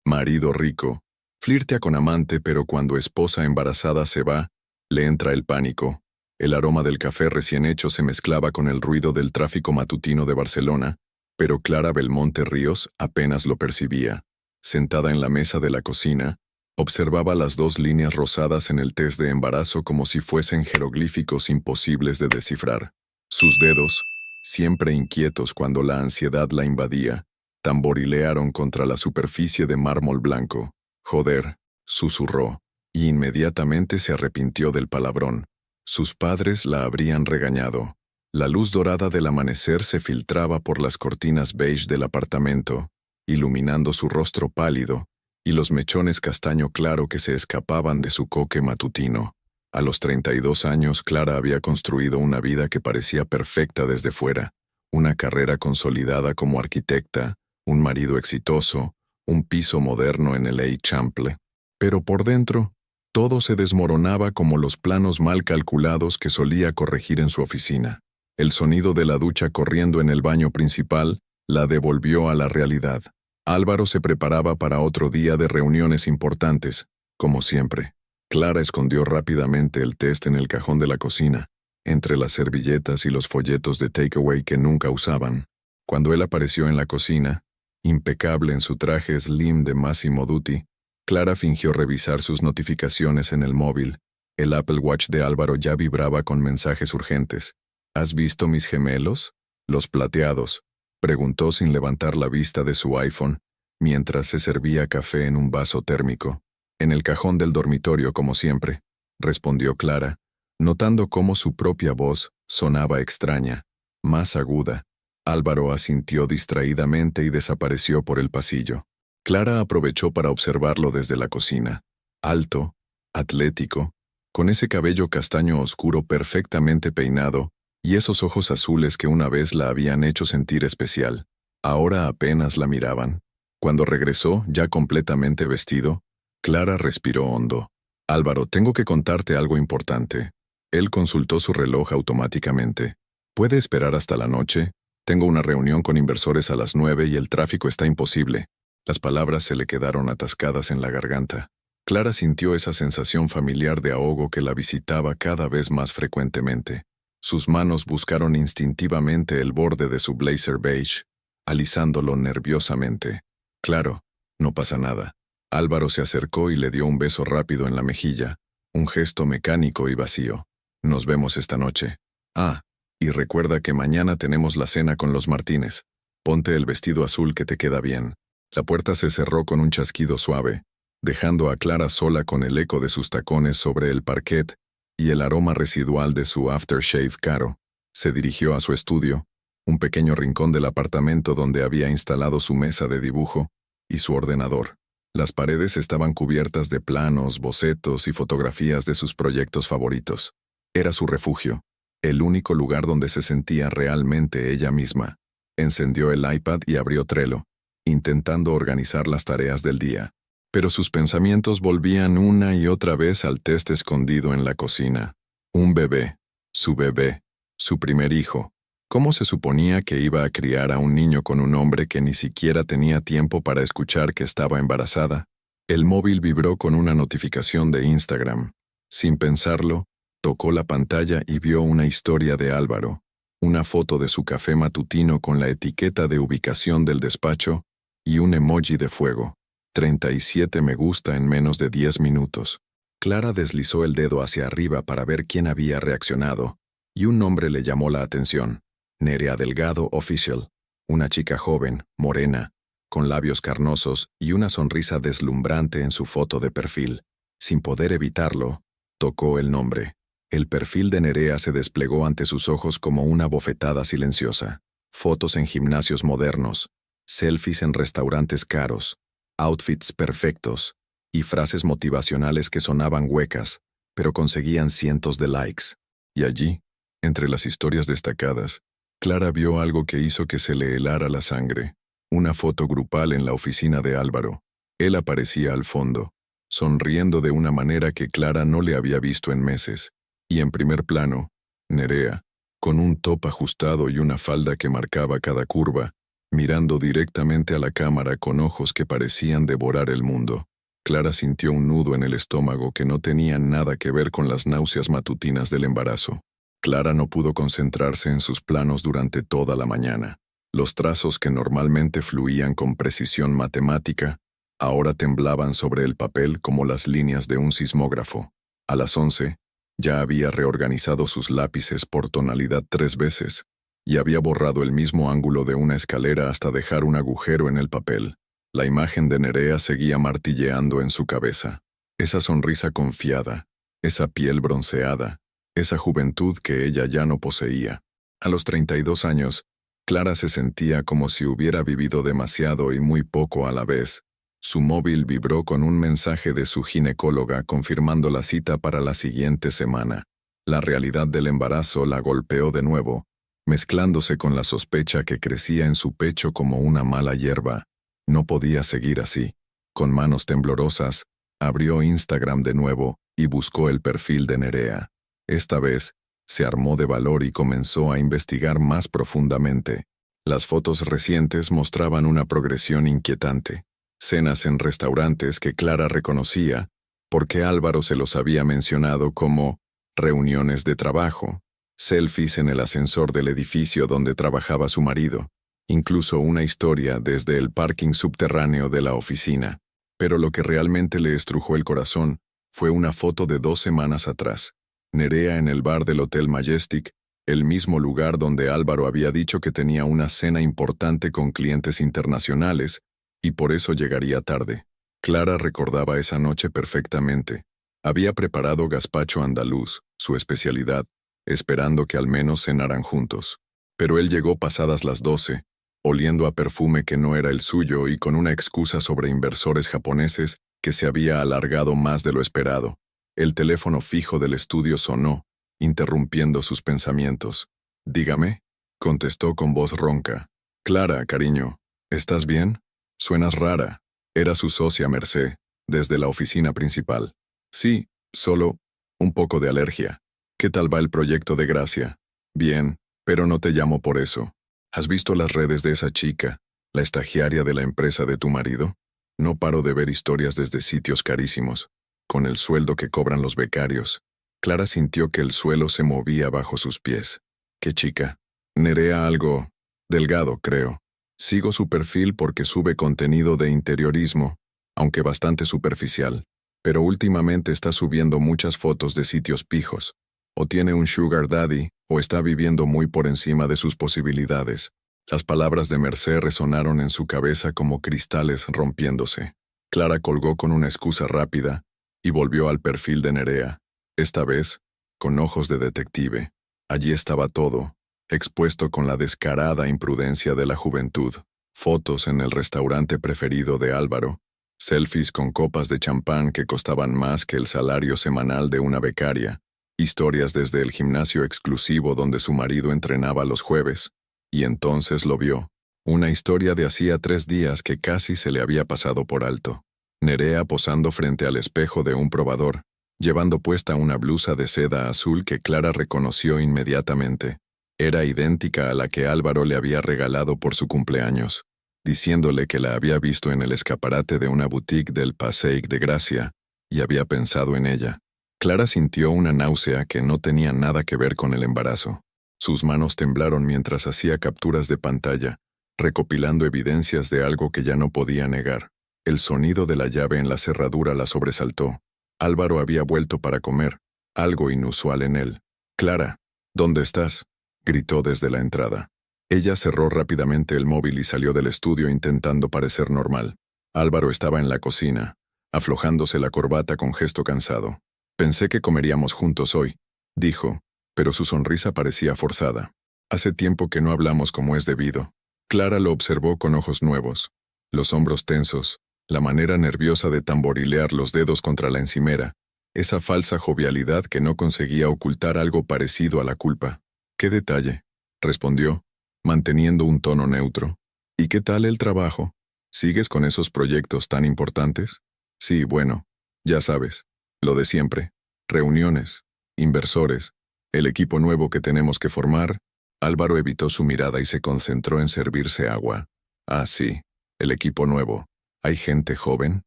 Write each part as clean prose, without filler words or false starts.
Marido rico. Flirtea con amante, pero cuando esposa embarazada se va, le entra el pánico. El aroma del café recién hecho se mezclaba con el ruido del tráfico matutino de Barcelona, pero Clara Belmonte Ríos apenas lo percibía. Sentada en la mesa de la cocina, observaba las dos líneas rosadas en el test de embarazo como si fuesen jeroglíficos imposibles de descifrar. Sus dedos, siempre inquietos cuando la ansiedad la invadía, tamborilearon contra la superficie de mármol blanco. «Joder», susurró, y inmediatamente se arrepintió del palabrón. Sus padres la habrían regañado. La luz dorada del amanecer se filtraba por las cortinas beige del apartamento, iluminando su rostro pálido, y los mechones castaño claro que se escapaban de su coque matutino. A los 32 años, Clara había construido una vida que parecía perfecta desde fuera, una carrera consolidada como arquitecta, un marido exitoso, un piso moderno en el Eixample. Pero por dentro, todo se desmoronaba como los planos mal calculados que solía corregir en su oficina. El sonido de la ducha corriendo en el baño principal la devolvió a la realidad. Álvaro se preparaba para otro día de reuniones importantes, como siempre. Clara escondió rápidamente el test en el cajón de la cocina, entre las servilletas y los folletos de takeaway que nunca usaban. Cuando él apareció en la cocina, impecable en su traje slim de Massimo Dutti, Clara fingió revisar sus notificaciones en el móvil. El Apple Watch de Álvaro ya vibraba con mensajes urgentes. «¿Has visto mis gemelos? Los plateados», preguntó sin levantar la vista de su iPhone, mientras se servía café en un vaso térmico. «En el cajón del dormitorio, como siempre», respondió Clara, notando cómo su propia voz sonaba extraña, más aguda. Álvaro asintió distraídamente y desapareció por el pasillo. Clara aprovechó para observarlo desde la cocina. Alto, atlético, con ese cabello castaño oscuro perfectamente peinado, y esos ojos azules que una vez la habían hecho sentir especial. Ahora apenas la miraban. Cuando regresó, ya completamente vestido, Clara respiró hondo. «Álvaro, tengo que contarte algo importante». Él consultó su reloj automáticamente. «¿Puede esperar hasta la noche? Tengo una reunión con inversores a las 9 y el tráfico está imposible». Las palabras se le quedaron atascadas en la garganta. Clara sintió esa sensación familiar de ahogo que la visitaba cada vez más frecuentemente. Sus manos buscaron instintivamente el borde de su blazer beige, alisándolo nerviosamente. «Claro, no pasa nada». Álvaro se acercó y le dio un beso rápido en la mejilla, un gesto mecánico y vacío. «Nos vemos esta noche. Ah, y recuerda que mañana tenemos la cena con los Martínez. Ponte el vestido azul que te queda bien». La puerta se cerró con un chasquido suave, dejando a Clara sola con el eco de sus tacones sobre el parquet y el aroma residual de su aftershave caro. Se dirigió a su estudio, un pequeño rincón del apartamento donde había instalado su mesa de dibujo y su ordenador. Las paredes estaban cubiertas de planos, bocetos y fotografías de sus proyectos favoritos. Era su refugio, el único lugar donde se sentía realmente ella misma. Encendió el iPad y abrió Trello, intentando organizar las tareas del día. Pero sus pensamientos volvían una y otra vez al test escondido en la cocina. Un bebé, su primer hijo. ¿Cómo se suponía que iba a criar a un niño con un hombre que ni siquiera tenía tiempo para escuchar que estaba embarazada? El móvil vibró con una notificación de Instagram. Sin pensarlo, tocó la pantalla y vio una historia de Álvaro, una foto de su café matutino con la etiqueta de ubicación del despacho y un emoji de fuego. 37 me gusta en menos de 10 minutos. Clara deslizó el dedo hacia arriba para ver quién había reaccionado, y un nombre le llamó la atención. Nerea Delgado Official, una chica joven, morena, con labios carnosos y una sonrisa deslumbrante en su foto de perfil. Sin poder evitarlo, tocó el nombre. El perfil de Nerea se desplegó ante sus ojos como una bofetada silenciosa. Fotos en gimnasios modernos, selfies en restaurantes caros, outfits perfectos y frases motivacionales que sonaban huecas, pero conseguían cientos de likes. Y allí, entre las historias destacadas, Clara vio algo que hizo que se le helara la sangre. Una foto grupal en la oficina de Álvaro. Él aparecía al fondo, sonriendo de una manera que Clara no le había visto en meses. Y en primer plano, Nerea, con un top ajustado y una falda que marcaba cada curva, mirando directamente a la cámara con ojos que parecían devorar el mundo. Clara sintió un nudo en el estómago que no tenía nada que ver con las náuseas matutinas del embarazo. Clara no pudo concentrarse en sus planos durante toda la mañana. Los trazos que normalmente fluían con precisión matemática, ahora temblaban sobre el papel como las líneas de un sismógrafo. A las 11, ya había reorganizado sus lápices por tonalidad 3 veces, y había borrado el mismo ángulo de una escalera hasta dejar un agujero en el papel. La imagen de Nerea seguía martilleando en su cabeza. Esa sonrisa confiada, esa piel bronceada, esa juventud que ella ya no poseía. A los 32 años, Clara se sentía como si hubiera vivido demasiado y muy poco a la vez. Su móvil vibró con un mensaje de su ginecóloga confirmando la cita para la siguiente semana. La realidad del embarazo la golpeó de nuevo, mezclándose con la sospecha que crecía en su pecho como una mala hierba. No podía seguir así. Con manos temblorosas, abrió Instagram de nuevo y buscó el perfil de Nerea. Esta vez, se armó de valor y comenzó a investigar más profundamente. Las fotos recientes mostraban una progresión inquietante. Cenas en restaurantes que Clara reconocía, porque Álvaro se los había mencionado como reuniones de trabajo, selfies en el ascensor del edificio donde trabajaba su marido, incluso una historia desde el parking subterráneo de la oficina. Pero lo que realmente le estrujó el corazón fue una foto de 2 semanas atrás. Nerea en el bar del Hotel Majestic, el mismo lugar donde Álvaro había dicho que tenía una cena importante con clientes internacionales, y por eso llegaría tarde. Clara recordaba esa noche perfectamente. Había preparado gazpacho andaluz, su especialidad, esperando que al menos cenaran juntos. Pero él llegó pasadas las 12, oliendo a perfume que no era el suyo y con una excusa sobre inversores japoneses que se había alargado más de lo esperado. El teléfono fijo del estudio sonó, interrumpiendo sus pensamientos. «Dígame», contestó con voz ronca. «Clara, cariño, ¿estás bien? Suenas rara». Era su socia Mercé, desde la oficina principal. «Sí, solo un poco de alergia. ¿Qué tal va el proyecto de Gracia?» «Bien, pero no te llamo por eso. ¿Has visto las redes de esa chica, la estagiaria de la empresa de tu marido? No paro de ver historias desde sitios carísimos, con el sueldo que cobran los becarios». Clara sintió que el suelo se movía bajo sus pies. «¿Qué chica?» «Nerea algo delgado, creo. Sigo su perfil porque sube contenido de interiorismo, aunque bastante superficial. Pero últimamente está subiendo muchas fotos de sitios pijos. O tiene un sugar daddy, o está viviendo muy por encima de sus posibilidades». Las palabras de Mercé resonaron en su cabeza como cristales rompiéndose. Clara colgó con una excusa rápida y volvió al perfil de Nerea. Esta vez, con ojos de detective. Allí estaba todo, expuesto con la descarada imprudencia de la juventud. Fotos en el restaurante preferido de Álvaro, selfies con copas de champán que costaban más que el salario semanal de una becaria, historias desde el gimnasio exclusivo donde su marido entrenaba los jueves. Y entonces lo vio. Una historia de hacía 3 días que casi se le había pasado por alto. Nerea posando frente al espejo de un probador, llevando puesta una blusa de seda azul que Clara reconoció inmediatamente. Era idéntica a la que Álvaro le había regalado por su cumpleaños, diciéndole que la había visto en el escaparate de una boutique del Passeig de Gracia, y había pensado en ella. Clara sintió una náusea que no tenía nada que ver con el embarazo. Sus manos temblaron mientras hacía capturas de pantalla, recopilando evidencias de algo que ya no podía negar. El sonido de la llave en la cerradura la sobresaltó. Álvaro había vuelto para comer, algo inusual en él. «Clara, ¿dónde estás?», gritó desde la entrada. Ella cerró rápidamente el móvil y salió del estudio intentando parecer normal. Álvaro estaba en la cocina, aflojándose la corbata con gesto cansado. «Pensé que comeríamos juntos hoy», dijo, pero su sonrisa parecía forzada. «Hace tiempo que no hablamos como es debido». Clara lo observó con ojos nuevos, los hombros tensos, la manera nerviosa de tamborilear los dedos contra la encimera, esa falsa jovialidad que no conseguía ocultar algo parecido a la culpa. «¿Qué detalle?», respondió, manteniendo un tono neutro. «¿Y qué tal el trabajo? ¿Sigues con esos proyectos tan importantes?». «Sí, bueno, ya sabes, lo de siempre. Reuniones, inversores, el equipo nuevo que tenemos que formar». Álvaro evitó su mirada y se concentró en servirse agua. Ah, sí, el equipo nuevo. ¿Hay gente joven?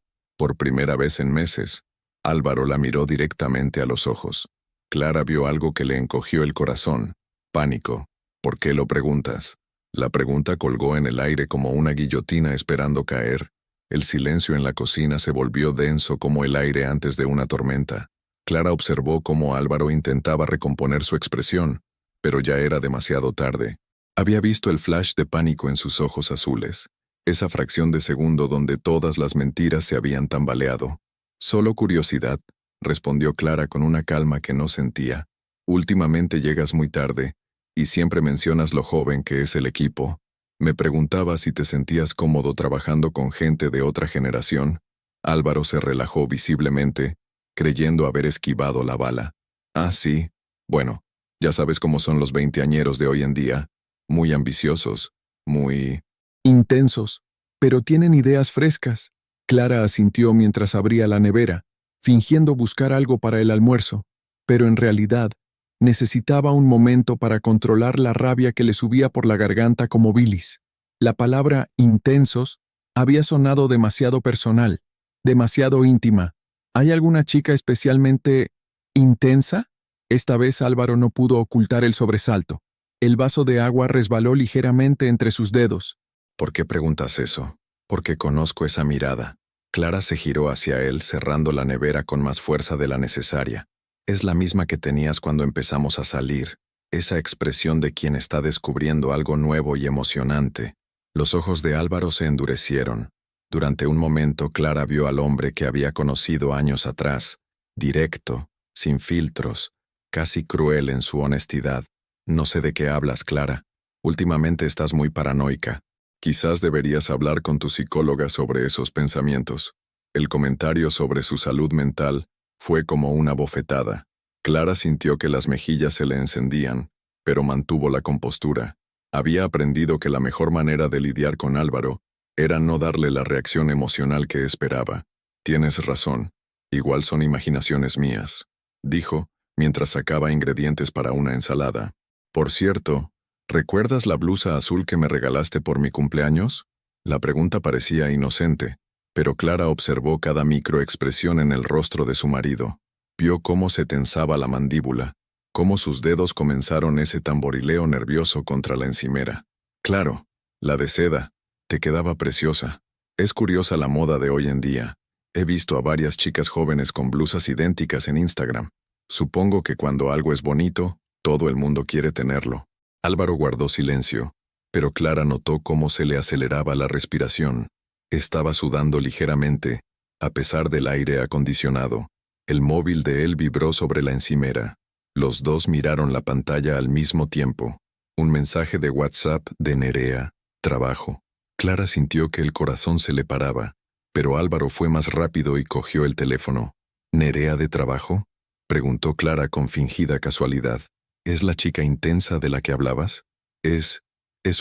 Por primera vez en meses. Álvaro la miró directamente a los ojos. Clara vio algo que le encogió el corazón. Pánico. ¿Por qué lo preguntas? La pregunta colgó en el aire como una guillotina esperando caer. El silencio en la cocina se volvió denso como el aire antes de una tormenta. Clara observó cómo Álvaro intentaba recomponer su expresión, pero ya era demasiado tarde. Había visto el flash de pánico en sus ojos azules, esa fracción de segundo donde todas las mentiras se habían tambaleado. Solo curiosidad, respondió Clara con una calma que no sentía. Últimamente llegas muy tarde, y siempre mencionas lo joven que es el equipo. Me preguntaba si te sentías cómodo trabajando con gente de otra generación. Álvaro se relajó visiblemente, creyendo haber esquivado la bala. Ah, sí. Bueno, ya sabes cómo son los veinteañeros de hoy en día. Muy ambiciosos, muy intensos, pero tienen ideas frescas. Clara asintió mientras abría la nevera, fingiendo buscar algo para el almuerzo, pero en realidad necesitaba un momento para controlar la rabia que le subía por la garganta como bilis. La palabra intensos había sonado demasiado personal, demasiado íntima. ¿Hay alguna chica especialmente intensa? Esta vez Álvaro no pudo ocultar el sobresalto. El vaso de agua resbaló ligeramente entre sus dedos. ¿Por qué preguntas eso? Porque conozco esa mirada. Clara se giró hacia él, cerrando la nevera con más fuerza de la necesaria. Es la misma que tenías cuando empezamos a salir, esa expresión de quien está descubriendo algo nuevo y emocionante. Los ojos de Álvaro se endurecieron. Durante un momento Clara vio al hombre que había conocido años atrás, directo, sin filtros, casi cruel en su honestidad. No sé de qué hablas, Clara. Últimamente estás muy paranoica. Quizás deberías hablar con tu psicóloga sobre esos pensamientos. El comentario sobre su salud mental fue como una bofetada. Clara sintió que las mejillas se le encendían, pero mantuvo la compostura. Había aprendido que la mejor manera de lidiar con Álvaro era no darle la reacción emocional que esperaba. Tienes razón, igual son imaginaciones mías, dijo, mientras sacaba ingredientes para una ensalada. Por cierto, ¿recuerdas la blusa azul que me regalaste por mi cumpleaños? La pregunta parecía inocente, pero Clara observó cada microexpresión en el rostro de su marido. Vio cómo se tensaba la mandíbula, cómo sus dedos comenzaron ese tamborileo nervioso contra la encimera. Claro, la de seda, te quedaba preciosa. Es curiosa la moda de hoy en día. He visto a varias chicas jóvenes con blusas idénticas en Instagram. Supongo que cuando algo es bonito, todo el mundo quiere tenerlo. Álvaro guardó silencio, pero Clara notó cómo se le aceleraba la respiración. Estaba sudando ligeramente, a pesar del aire acondicionado. El móvil de él vibró sobre la encimera. Los dos miraron la pantalla al mismo tiempo. Un mensaje de WhatsApp de Nerea. Trabajo. Clara sintió que el corazón se le paraba, pero Álvaro fue más rápido y cogió el teléfono. ¿Nerea de trabajo? Preguntó Clara con fingida casualidad. ¿Es la chica intensa de la que hablabas? Es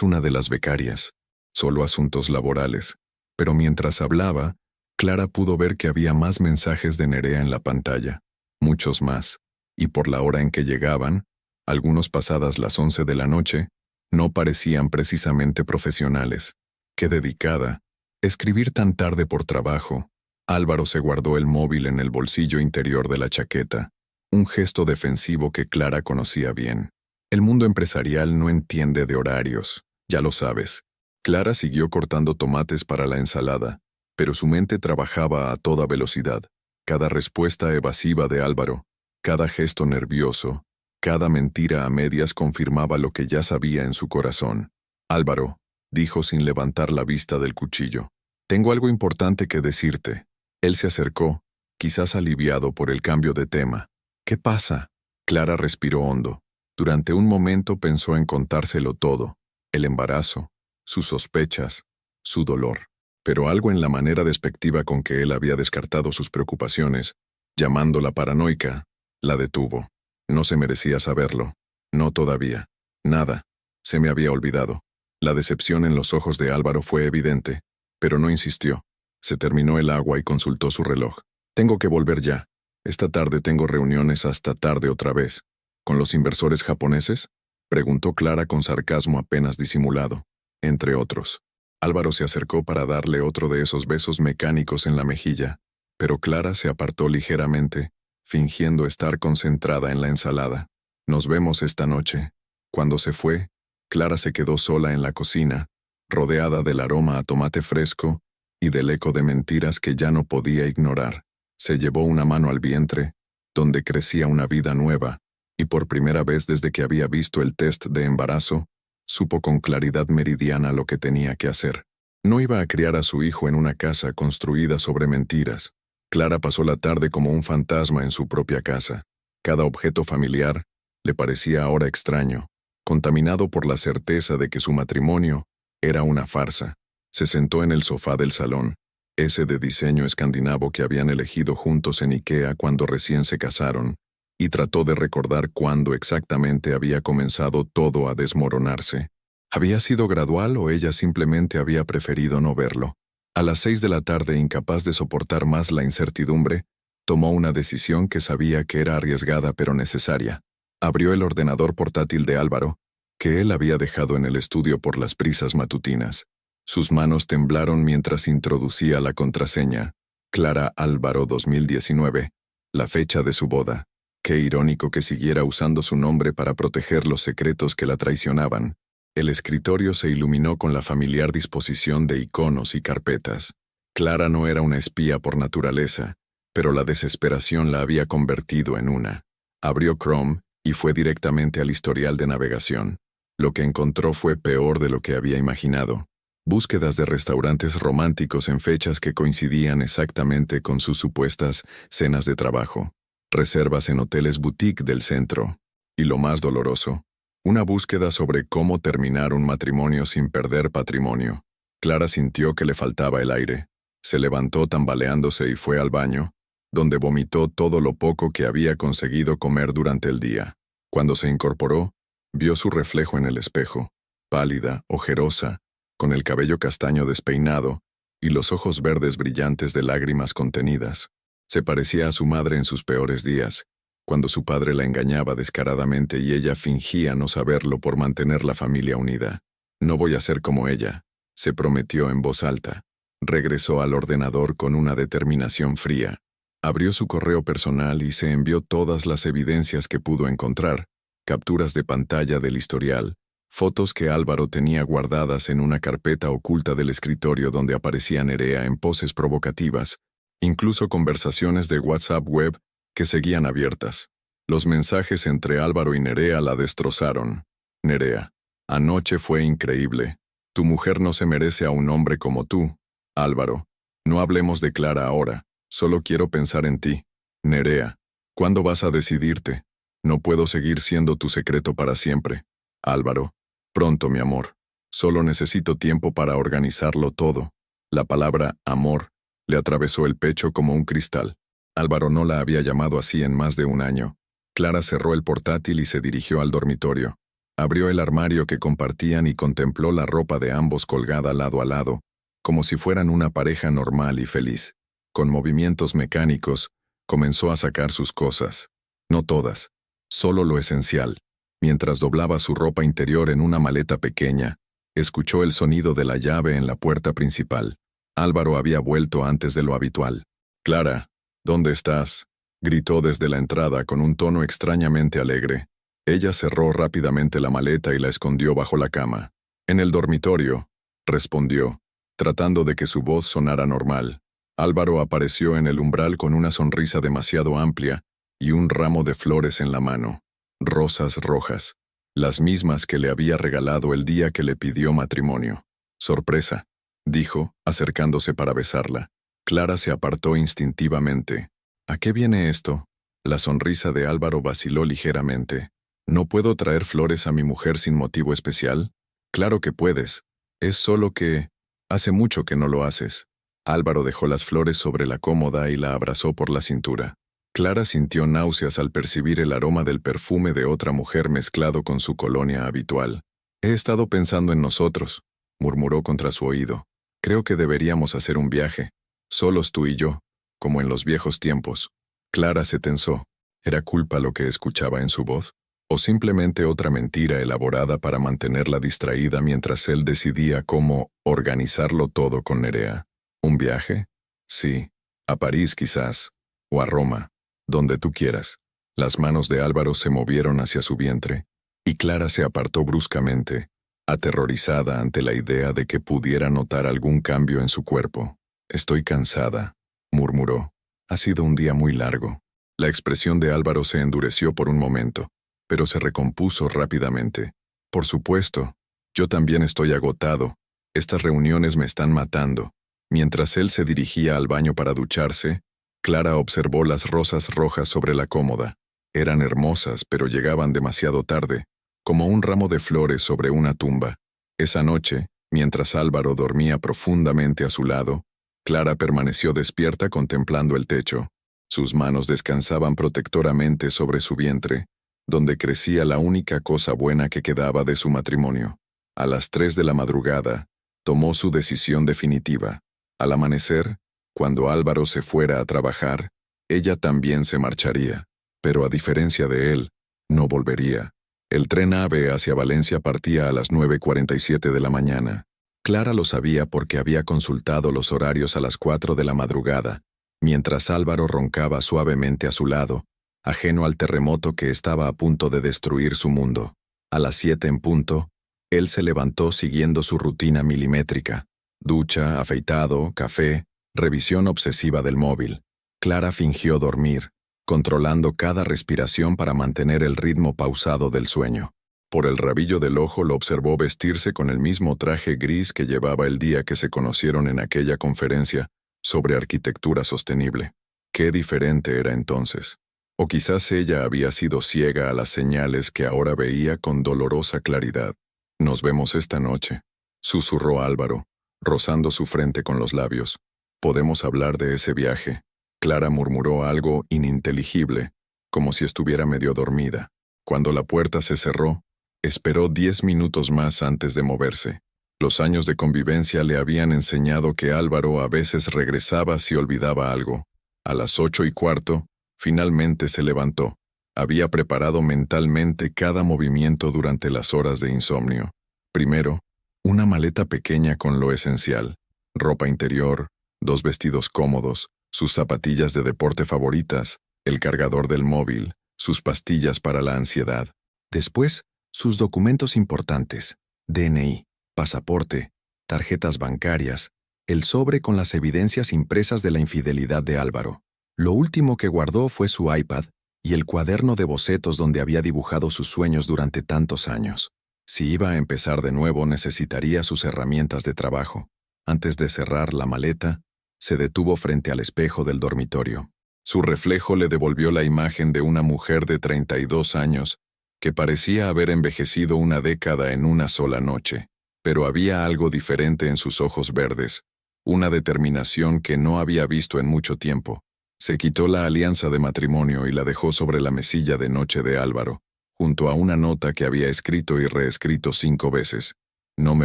una de las becarias. Solo asuntos laborales. Pero mientras hablaba, Clara pudo ver que había más mensajes de Nerea en la pantalla. Muchos más. Y por la hora en que llegaban, algunos pasadas las 11 de la noche, no parecían precisamente profesionales. Qué dedicada. Escribir tan tarde por trabajo. Álvaro se guardó el móvil en el bolsillo interior de la chaqueta. Un gesto defensivo que Clara conocía bien. El mundo empresarial no entiende de horarios, ya lo sabes. Clara siguió cortando tomates para la ensalada, pero su mente trabajaba a toda velocidad. Cada respuesta evasiva de Álvaro, cada gesto nervioso, cada mentira a medias confirmaba lo que ya sabía en su corazón. Álvaro, dijo sin levantar la vista del cuchillo. Tengo algo importante que decirte. Él se acercó, quizás aliviado por el cambio de tema. ¿Qué pasa? Clara respiró hondo. Durante un momento pensó en contárselo todo, el embarazo, sus sospechas, su dolor. Pero algo en la manera despectiva con que él había descartado sus preocupaciones, llamándola paranoica, la detuvo. No se merecía saberlo. No todavía. Nada. Se me había olvidado. La decepción en los ojos de Álvaro fue evidente, pero no insistió. Se terminó el agua y consultó su reloj. Tengo que volver ya. Esta tarde tengo reuniones hasta tarde otra vez. ¿Con los inversores japoneses? Preguntó Clara con sarcasmo apenas disimulado. Entre otros. Álvaro se acercó para darle otro de esos besos mecánicos en la mejilla, pero Clara se apartó ligeramente, fingiendo estar concentrada en la ensalada. Nos vemos esta noche. Cuando se fue, Clara se quedó sola en la cocina, rodeada del aroma a tomate fresco y del eco de mentiras que ya no podía ignorar. Se llevó una mano al vientre, donde crecía una vida nueva, y por primera vez desde que había visto el test de embarazo, supo con claridad meridiana lo que tenía que hacer. No iba a criar a su hijo en una casa construida sobre mentiras. Clara pasó la tarde como un fantasma en su propia casa. Cada objeto familiar le parecía ahora extraño, contaminado por la certeza de que su matrimonio era una farsa. Se sentó en el sofá del salón, ese de diseño escandinavo que habían elegido juntos en IKEA cuando recién se casaron, y trató de recordar cuándo exactamente había comenzado todo a desmoronarse. ¿Había sido gradual o ella simplemente había preferido no verlo? A las 6 de la tarde, incapaz de soportar más la incertidumbre, tomó una decisión que sabía que era arriesgada pero necesaria. Abrió el ordenador portátil de Álvaro, que él había dejado en el estudio por las prisas matutinas. Sus manos temblaron mientras introducía la contraseña, Clara Álvaro 2019, la fecha de su boda. Qué irónico que siguiera usando su nombre para proteger los secretos que la traicionaban. El escritorio se iluminó con la familiar disposición de iconos y carpetas. Clara no era una espía por naturaleza, pero la desesperación la había convertido en una. Abrió Chrome y fue directamente al historial de navegación. Lo que encontró fue peor de lo que había imaginado. Búsquedas de restaurantes románticos en fechas que coincidían exactamente con sus supuestas cenas de trabajo. Reservas en hoteles boutique del centro. Y lo más doloroso, una búsqueda sobre cómo terminar un matrimonio sin perder patrimonio. Clara sintió que le faltaba el aire. Se levantó tambaleándose y fue al baño, donde vomitó todo lo poco que había conseguido comer durante el día. Cuando se incorporó, vio su reflejo en el espejo, pálida, ojerosa, con el cabello castaño despeinado y los ojos verdes brillantes de lágrimas contenidas. Se parecía a su madre en sus peores días, cuando su padre la engañaba descaradamente y ella fingía no saberlo por mantener la familia unida. No voy a ser como ella, se prometió en voz alta. Regresó al ordenador con una determinación fría. Abrió su correo personal y se envió todas las evidencias que pudo encontrar, capturas de pantalla del historial, fotos que Álvaro tenía guardadas en una carpeta oculta del escritorio donde aparecía Nerea en poses provocativas, incluso conversaciones de WhatsApp web que seguían abiertas. Los mensajes entre Álvaro y Nerea la destrozaron. Nerea: anoche fue increíble. Tu mujer no se merece a un hombre como tú. Álvaro: no hablemos de Clara ahora, solo quiero pensar en ti. Nerea: ¿cuándo vas a decidirte? No puedo seguir siendo tu secreto para siempre. Álvaro: pronto, mi amor. Solo necesito tiempo para organizarlo todo. La palabra amor le atravesó el pecho como un cristal. Álvaro no la había llamado así en más de un año. Clara cerró el portátil y se dirigió al dormitorio. Abrió el armario que compartían y contempló la ropa de ambos colgada lado a lado, como si fueran una pareja normal y feliz. Con movimientos mecánicos, comenzó a sacar sus cosas. No todas, solo lo esencial. Mientras doblaba su ropa interior en una maleta pequeña, escuchó el sonido de la llave en la puerta principal. Álvaro había vuelto antes de lo habitual. Clara, ¿dónde estás?, gritó desde la entrada con un tono extrañamente alegre. Ella cerró rápidamente la maleta y la escondió bajo la cama. En el dormitorio, respondió, tratando de que su voz sonara normal. Álvaro apareció en el umbral con una sonrisa demasiado amplia y un ramo de flores en la mano. Rosas rojas, las mismas que le había regalado el día que le pidió matrimonio. Sorpresa, dijo, acercándose para besarla. Clara se apartó instintivamente. ¿A qué viene esto? La sonrisa de Álvaro vaciló ligeramente. ¿No puedo traer flores a mi mujer sin motivo especial? Claro que puedes. Es solo que hace mucho que no lo haces. Álvaro dejó las flores sobre la cómoda y la abrazó por la cintura. Clara sintió náuseas al percibir el aroma del perfume de otra mujer mezclado con su colonia habitual. He estado pensando en nosotros, murmuró contra su oído. Creo que deberíamos hacer un viaje, solos tú y yo, como en los viejos tiempos. Clara se tensó. ¿Era culpa lo que escuchaba en su voz? o simplemente otra mentira elaborada para mantenerla distraída mientras él decidía cómo organizarlo todo con Nerea. ¿Un viaje? Sí. A París quizás, o a Roma, donde tú quieras. Las manos de Álvaro se movieron hacia su vientre, y Clara se apartó bruscamente, aterrorizada ante la idea de que pudiera notar algún cambio en su cuerpo. Estoy cansada, murmuró. Ha sido un día muy largo. La expresión de Álvaro se endureció por un momento, pero se recompuso rápidamente. Por supuesto, yo también estoy agotado. Estas reuniones me están matando. Mientras él se dirigía al baño para ducharse, Clara observó las rosas rojas sobre la cómoda. Eran hermosas, pero llegaban demasiado tarde, como un ramo de flores sobre una tumba. Esa noche, mientras Álvaro dormía profundamente a su lado, Clara permaneció despierta contemplando el techo. Sus manos descansaban protectoramente sobre su vientre, donde crecía la única cosa buena que quedaba de su matrimonio. A las 3 de la madrugada, tomó su decisión definitiva. Al amanecer, cuando Álvaro se fuera a trabajar, ella también se marcharía, pero a diferencia de él, no volvería. El tren AVE hacia Valencia partía a las 9:47 de la mañana. Clara lo sabía porque había consultado los horarios a las 4 de la madrugada, mientras Álvaro roncaba suavemente a su lado, ajeno al terremoto que estaba a punto de destruir su mundo. A las 7 en punto, él se levantó siguiendo su rutina milimétrica. Ducha, afeitado, café, revisión obsesiva del móvil. Clara fingió dormir, controlando cada respiración para mantener el ritmo pausado del sueño. Por el rabillo del ojo lo observó vestirse con el mismo traje gris que llevaba el día que se conocieron en aquella conferencia sobre arquitectura sostenible. Qué diferente era entonces. O quizás ella había sido ciega a las señales que ahora veía con dolorosa claridad. «Nos vemos esta noche», susurró Álvaro, rozando su frente con los labios. «Podemos hablar de ese viaje». Clara murmuró algo ininteligible, como si estuviera medio dormida. Cuando la puerta se cerró, esperó 10 minutos más antes de moverse. Los años de convivencia le habían enseñado que Álvaro a veces regresaba si olvidaba algo. A las 8:15, finalmente se levantó. Había preparado mentalmente cada movimiento durante las horas de insomnio. Primero, una maleta pequeña con lo esencial: ropa interior, 2 vestidos cómodos, sus zapatillas de deporte favoritas, el cargador del móvil, sus pastillas para la ansiedad. Después, sus documentos importantes: DNI, pasaporte, tarjetas bancarias, el sobre con las evidencias impresas de la infidelidad de Álvaro. Lo último que guardó fue su iPad y el cuaderno de bocetos donde había dibujado sus sueños durante tantos años. Si iba a empezar de nuevo, necesitaría sus herramientas de trabajo. Antes de cerrar la maleta, se detuvo frente al espejo del dormitorio. Su reflejo le devolvió la imagen de una mujer de 32 años que parecía haber envejecido una década en una sola noche. Pero había algo diferente en sus ojos verdes, una determinación que no había visto en mucho tiempo. Se quitó la alianza de matrimonio y la dejó sobre la mesilla de noche de Álvaro, junto a una nota que había escrito y reescrito 5 veces. «No me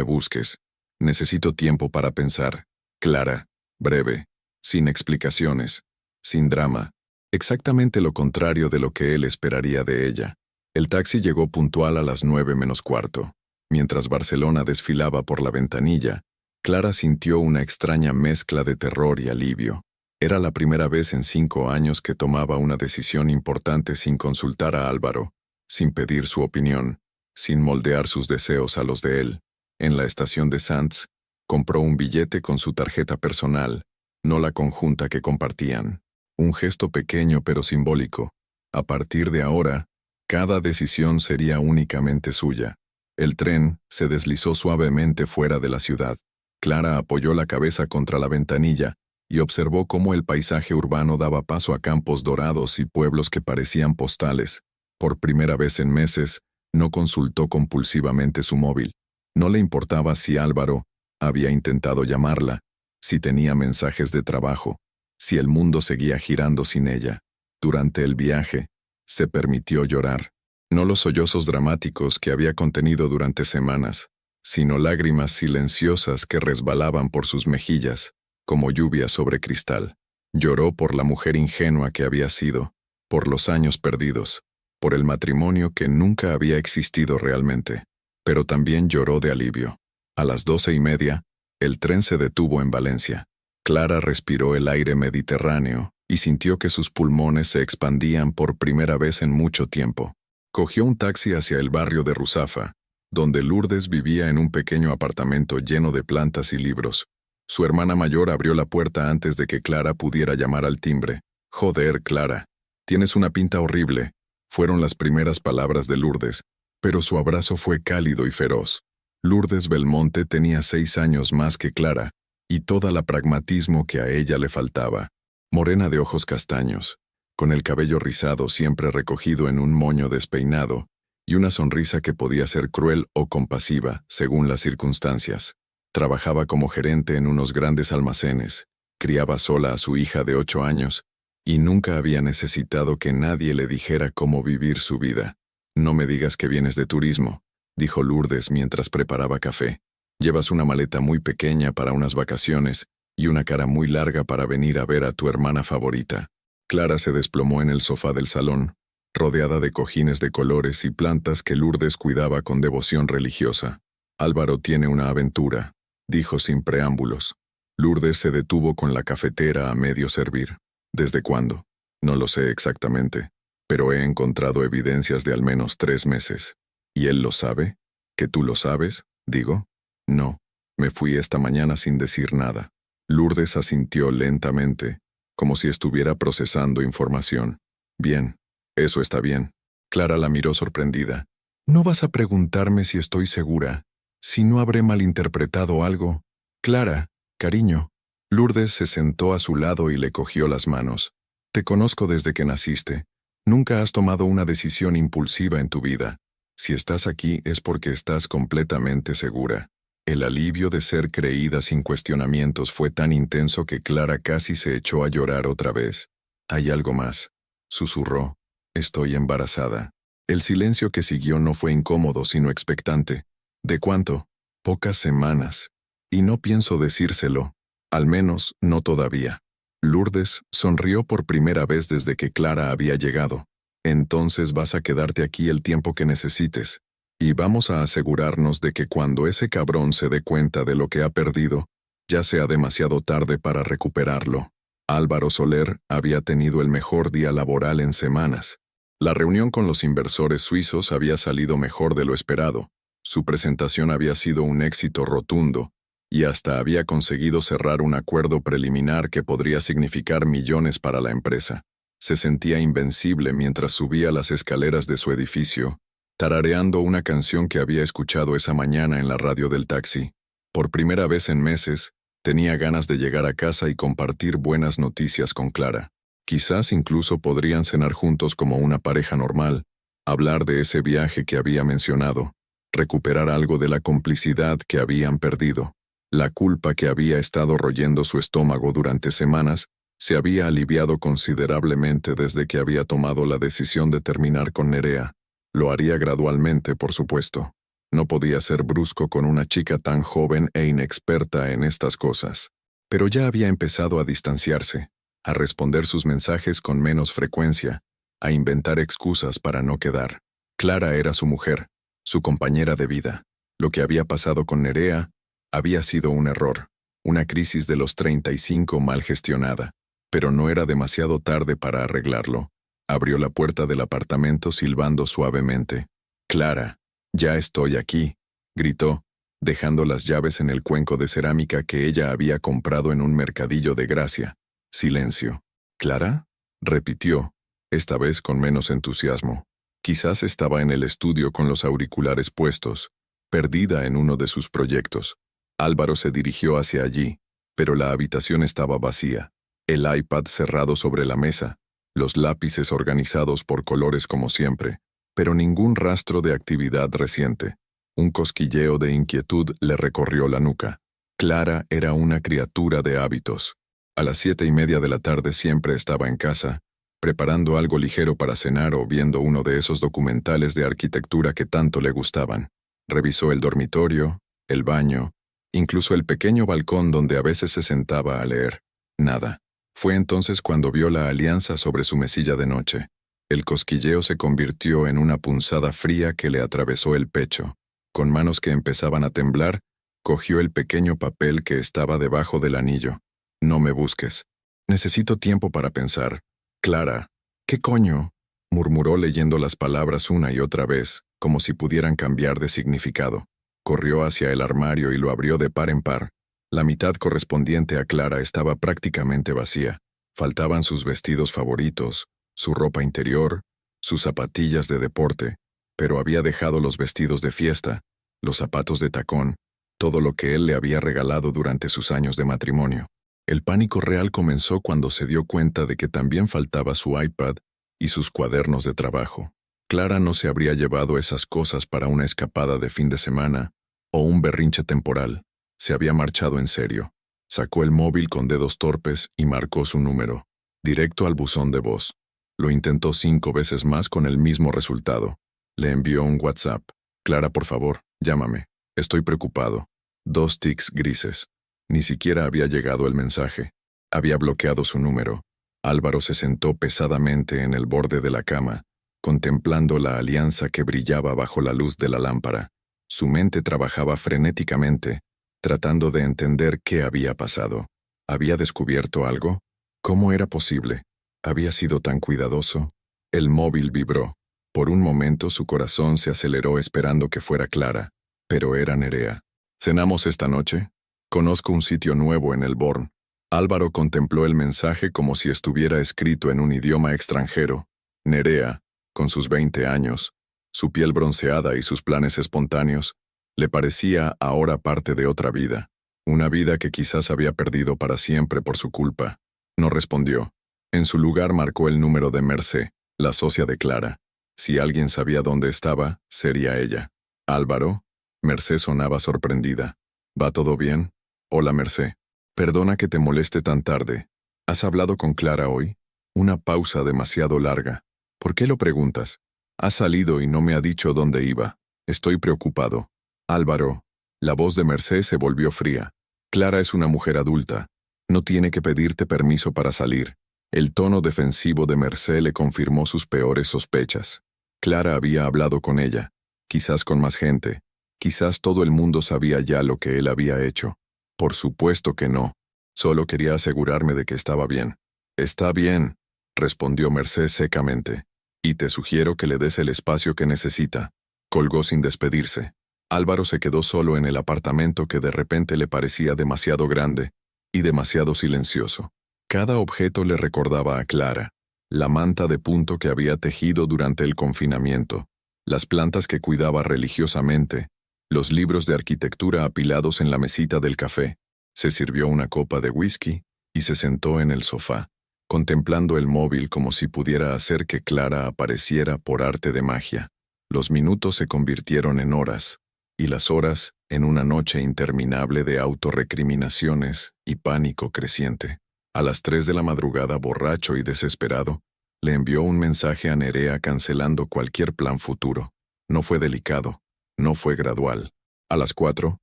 busques. Necesito tiempo para pensar. Clara». Breve, sin explicaciones, sin drama. Exactamente lo contrario de lo que él esperaría de ella. El taxi llegó puntual a las 9:15. Mientras Barcelona desfilaba por la ventanilla, Clara sintió una extraña mezcla de terror y alivio. Era la primera vez en 5 años que tomaba una decisión importante sin consultar a Álvaro, sin pedir su opinión, sin moldear sus deseos a los de él. En la estación de Sants, compró un billete con su tarjeta personal, no la conjunta que compartían. Un gesto pequeño pero simbólico. A partir de ahora, cada decisión sería únicamente suya. El tren se deslizó suavemente fuera de la ciudad. Clara apoyó la cabeza contra la ventanilla y observó cómo el paisaje urbano daba paso a campos dorados y pueblos que parecían postales. Por primera vez en meses, no consultó compulsivamente su móvil. No le importaba si Álvaro había intentado llamarla, si tenía mensajes de trabajo, si el mundo seguía girando sin ella. Durante el viaje, se permitió llorar. No los sollozos dramáticos que había contenido durante semanas, sino lágrimas silenciosas que resbalaban por sus mejillas, como lluvia sobre cristal. Lloró por la mujer ingenua que había sido, por los años perdidos, por el matrimonio que nunca había existido realmente, pero también lloró de alivio. A las 12:30, el tren se detuvo en Valencia. Clara respiró el aire mediterráneo y sintió que sus pulmones se expandían por primera vez en mucho tiempo. Cogió un taxi hacia el barrio de Ruzafa, donde Lourdes vivía en un pequeño apartamento lleno de plantas y libros. Su hermana mayor abrió la puerta antes de que Clara pudiera llamar al timbre. «Joder, Clara, tienes una pinta horrible», fueron las primeras palabras de Lourdes, pero su abrazo fue cálido y feroz. Lourdes Belmonte tenía 6 años más que Clara, y toda la pragmatismo que a ella le faltaba. Morena de ojos castaños, con el cabello rizado siempre recogido en un moño despeinado, y una sonrisa que podía ser cruel o compasiva, según las circunstancias. Trabajaba como gerente en unos grandes almacenes, criaba sola a su hija de 8 años, y nunca había necesitado que nadie le dijera cómo vivir su vida. «No me digas que vienes de turismo», dijo Lourdes mientras preparaba café. «Llevas una maleta muy pequeña para unas vacaciones y una cara muy larga para venir a ver a tu hermana favorita». Clara se desplomó en el sofá del salón, rodeada de cojines de colores y plantas que Lourdes cuidaba con devoción religiosa. «Álvaro tiene una aventura», dijo sin preámbulos. Lourdes se detuvo con la cafetera a medio servir. «¿Desde cuándo?» «No lo sé exactamente, pero he encontrado evidencias de al menos 3 meses. ¿Y él lo sabe? ¿Que tú lo sabes? Digo». «No, me fui esta mañana sin decir nada». Lourdes asintió lentamente, como si estuviera procesando información. «Bien, eso está bien». Clara la miró sorprendida. «¿No vas a preguntarme si estoy segura? Si no habré malinterpretado algo?» «Clara, cariño». Lourdes se sentó a su lado y le cogió las manos. «Te conozco desde que naciste. Nunca has tomado una decisión impulsiva en tu vida. Si estás aquí es porque estás completamente segura». El alivio de ser creída sin cuestionamientos fue tan intenso que Clara casi se echó a llorar otra vez. «Hay algo más», susurró. «Estoy embarazada». El silencio que siguió no fue incómodo sino expectante. «¿De cuánto?» «Pocas semanas. Y no pienso decírselo. Al menos, no todavía». Lourdes sonrió por primera vez desde que Clara había llegado. «Entonces vas a quedarte aquí el tiempo que necesites. Y vamos a asegurarnos de que cuando ese cabrón se dé cuenta de lo que ha perdido, ya sea demasiado tarde para recuperarlo». Álvaro Soler había tenido el mejor día laboral en semanas. La reunión con los inversores suizos había salido mejor de lo esperado. Su presentación había sido un éxito rotundo, y hasta había conseguido cerrar un acuerdo preliminar que podría significar millones para la empresa. Se sentía invencible mientras subía las escaleras de su edificio, tarareando una canción que había escuchado esa mañana en la radio del taxi. Por primera vez en meses, tenía ganas de llegar a casa y compartir buenas noticias con Clara. Quizás incluso podrían cenar juntos como una pareja normal, hablar de ese viaje que había mencionado, recuperar algo de la complicidad que habían perdido. La culpa que había estado royendo su estómago durante semanas se había aliviado considerablemente desde que había tomado la decisión de terminar con Nerea. Lo haría gradualmente, por supuesto. No podía ser brusco con una chica tan joven e inexperta en estas cosas. Pero ya había empezado a distanciarse, a responder sus mensajes con menos frecuencia, a inventar excusas para no quedar. Clara era su mujer, su compañera de vida. Lo que había pasado con Nerea había sido un error, una crisis de los 35 mal gestionada, pero no era demasiado tarde para arreglarlo. Abrió la puerta del apartamento silbando suavemente. «Clara, ya estoy aquí», gritó, dejando las llaves en el cuenco de cerámica que ella había comprado en un mercadillo de Gracia. Silencio. «¿Clara?», repitió, esta vez con menos entusiasmo. Quizás estaba en el estudio con los auriculares puestos, perdida en uno de sus proyectos. Álvaro se dirigió hacia allí, pero la habitación estaba vacía. El iPad cerrado sobre la mesa, los lápices organizados por colores como siempre, pero ningún rastro de actividad reciente. Un cosquilleo de inquietud le recorrió la nuca. Clara era una criatura de hábitos. A las 7:30 de la tarde siempre estaba en casa, preparando algo ligero para cenar o viendo uno de esos documentales de arquitectura que tanto le gustaban. Revisó el dormitorio, el baño, incluso el pequeño balcón donde a veces se sentaba a leer. Nada. Fue entonces cuando vio la alianza sobre su mesilla de noche. El cosquilleo se convirtió en una punzada fría que le atravesó el pecho. Con manos que empezaban a temblar, cogió el pequeño papel que estaba debajo del anillo. No me busques. Necesito tiempo para pensar. Clara, ¿qué coño? Murmuró leyendo las palabras una y otra vez, como si pudieran cambiar de significado. Corrió hacia el armario y lo abrió de par en par. La mitad correspondiente a Clara estaba prácticamente vacía. Faltaban sus vestidos favoritos, su ropa interior, sus zapatillas de deporte, pero había dejado los vestidos de fiesta, los zapatos de tacón, todo lo que él le había regalado durante sus años de matrimonio. El pánico real comenzó cuando se dio cuenta de que también faltaba su iPad y sus cuadernos de trabajo. Clara no se habría llevado esas cosas para una escapada de fin de semana o un berrinche temporal. Se había marchado en serio. Sacó el móvil con dedos torpes y marcó su número, directo al buzón de voz. Lo intentó 5 veces más con el mismo resultado. Le envió un WhatsApp. Clara, por favor, llámame. Estoy preocupado. 2 tics grises. Ni siquiera había llegado el mensaje. Había bloqueado su número. Álvaro se sentó pesadamente en el borde de la cama, contemplando la alianza que brillaba bajo la luz de la lámpara. Su mente trabajaba frenéticamente, tratando de entender qué había pasado. ¿Había descubierto algo? ¿Cómo era posible? ¿Había sido tan cuidadoso? El móvil vibró. Por un momento su corazón se aceleró esperando que fuera Clara, pero era Nerea. ¿Cenamos esta noche? Conozco un sitio nuevo en el Born. Álvaro contempló el mensaje como si estuviera escrito en un idioma extranjero. Nerea, con sus 20 años, su piel bronceada y sus planes espontáneos, le parecía ahora parte de otra vida, una vida que quizás había perdido para siempre por su culpa. No respondió. En su lugar marcó el número de Mercé, la socia de Clara. Si alguien sabía dónde estaba, sería ella. ¿Álvaro? Mercé sonaba sorprendida. ¿Va todo bien? Hola, Mercé. Perdona que te moleste tan tarde. ¿Has hablado con Clara hoy? Una pausa demasiado larga. ¿Por qué lo preguntas? Ha salido y no me ha dicho dónde iba. Estoy preocupado. Álvaro. La voz de Mercé se volvió fría. Clara es una mujer adulta. No tiene que pedirte permiso para salir. El tono defensivo de Mercé le confirmó sus peores sospechas. Clara había hablado con ella, quizás con más gente, quizás todo el mundo sabía ya lo que él había hecho. Por supuesto que no. Solo quería asegurarme de que estaba bien. Está bien, respondió Mercé secamente. Y te sugiero que le des el espacio que necesita. Colgó sin despedirse. Álvaro se quedó solo en el apartamento que de repente le parecía demasiado grande y demasiado silencioso. Cada objeto le recordaba a Clara, la manta de punto que había tejido durante el confinamiento, las plantas que cuidaba religiosamente, los libros de arquitectura apilados en la mesita del café. Se sirvió una copa de whisky y se sentó en el sofá, contemplando el móvil como si pudiera hacer que Clara apareciera por arte de magia. Los minutos se convirtieron en horas, y las horas en una noche interminable de autorrecriminaciones y pánico creciente. A las 3 de la madrugada, borracho y desesperado, le envió un mensaje a Nerea cancelando cualquier plan futuro. No fue delicado, no fue gradual. A las 4,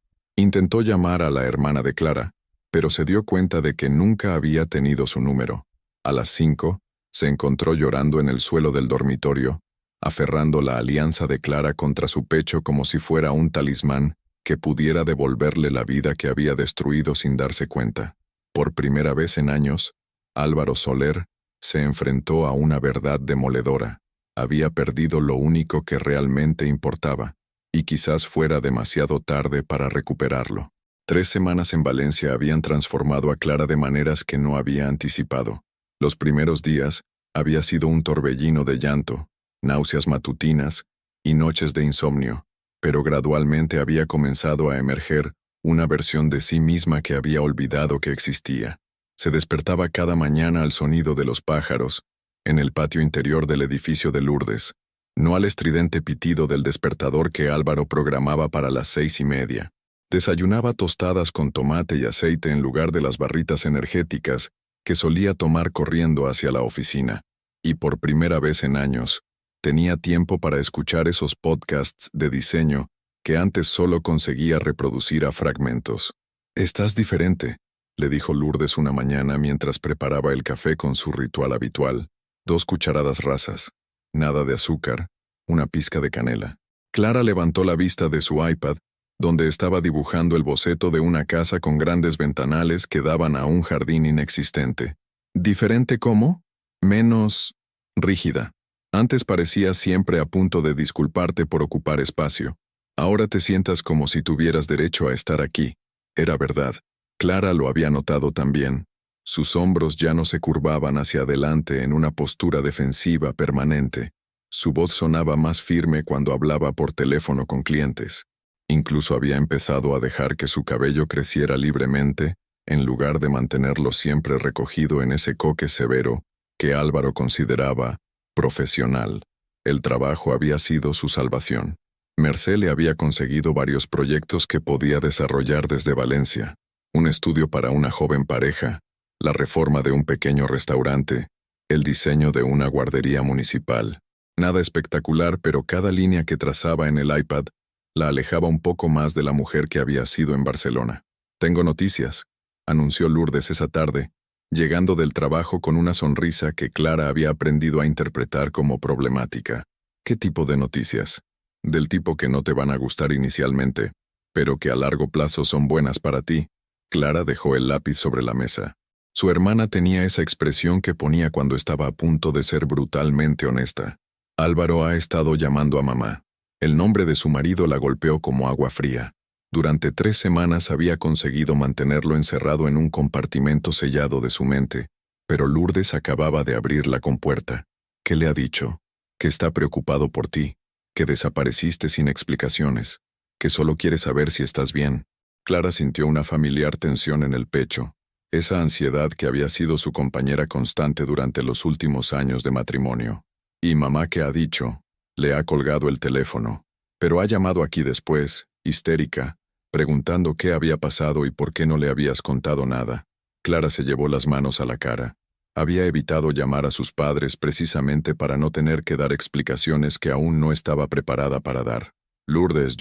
intentó llamar a la hermana de Clara, pero se dio cuenta de que nunca había tenido su número. A las 5, se encontró llorando en el suelo del dormitorio, aferrando la alianza de Clara contra su pecho como si fuera un talismán que pudiera devolverle la vida que había destruido sin darse cuenta. Por primera vez en años, Álvaro Soler se enfrentó a una verdad demoledora. Había perdido lo único que realmente importaba, y quizás fuera demasiado tarde para recuperarlo. 3 semanas en Valencia habían transformado a Clara de maneras que no había anticipado. Los primeros días había sido un torbellino de llanto, náuseas matutinas y noches de insomnio, pero gradualmente había comenzado a emerger una versión de sí misma que había olvidado que existía. Se despertaba cada mañana al sonido de los pájaros, en el patio interior del edificio de Lourdes, no al estridente pitido del despertador que Álvaro programaba para las 6:30. Desayunaba tostadas con tomate y aceite en lugar de las barritas energéticas que solía tomar corriendo hacia la oficina, y por primera vez en años, tenía tiempo para escuchar esos podcasts de diseño que antes solo conseguía reproducir a fragmentos. «Estás diferente», le dijo Lourdes una mañana mientras preparaba el café con su ritual habitual, 2 cucharadas rasas. nada de azúcar, una pizca de canela. Clara levantó la vista de su iPad, donde estaba dibujando el boceto de una casa con grandes ventanales que daban a un jardín inexistente. ¿Diferente cómo? Menos rígida. Antes parecías siempre a punto de disculparte por ocupar espacio. Ahora te sientas como si tuvieras derecho a estar aquí. Era verdad. Clara lo había notado también. Sus hombros ya no se curvaban hacia adelante en una postura defensiva permanente. Su voz sonaba más firme cuando hablaba por teléfono con clientes. Incluso había empezado a dejar que su cabello creciera libremente, en lugar de mantenerlo siempre recogido en ese coque severo que Álvaro consideraba profesional. El trabajo había sido su salvación. Mercé le había conseguido varios proyectos que podía desarrollar desde Valencia. Un estudio para una joven pareja, la reforma de un pequeño restaurante, el diseño de una guardería municipal. Nada espectacular, pero cada línea que trazaba en el iPad la alejaba un poco más de la mujer que había sido en Barcelona. «Tengo noticias», anunció Lourdes esa tarde, llegando del trabajo con una sonrisa que Clara había aprendido a interpretar como problemática. «¿Qué tipo de noticias?» «Del tipo que no te van a gustar inicialmente, pero que a largo plazo son buenas para ti». Clara dejó el lápiz sobre la mesa. Su hermana tenía esa expresión que ponía cuando estaba a punto de ser brutalmente honesta. «Álvaro ha estado llamando a mamá». El nombre de su marido la golpeó como agua fría. Durante 3 semanas había conseguido mantenerlo encerrado en un compartimento sellado de su mente, pero Lourdes acababa de abrir la compuerta. «¿Qué le ha dicho?» «Que está preocupado por ti, que desapareciste sin explicaciones, que solo quiere saber si estás bien». Clara sintió una familiar tensión en el pecho, esa ansiedad que había sido su compañera constante durante los últimos años de matrimonio. «¿Y mamá qué ha dicho?» Le ha colgado el teléfono, pero ha llamado aquí después, histérica, preguntando qué había pasado y por qué no le habías contado nada. Clara se llevó las manos a la cara. Había evitado llamar a sus padres precisamente para no tener que dar explicaciones que aún no estaba preparada para dar. «Lourdes,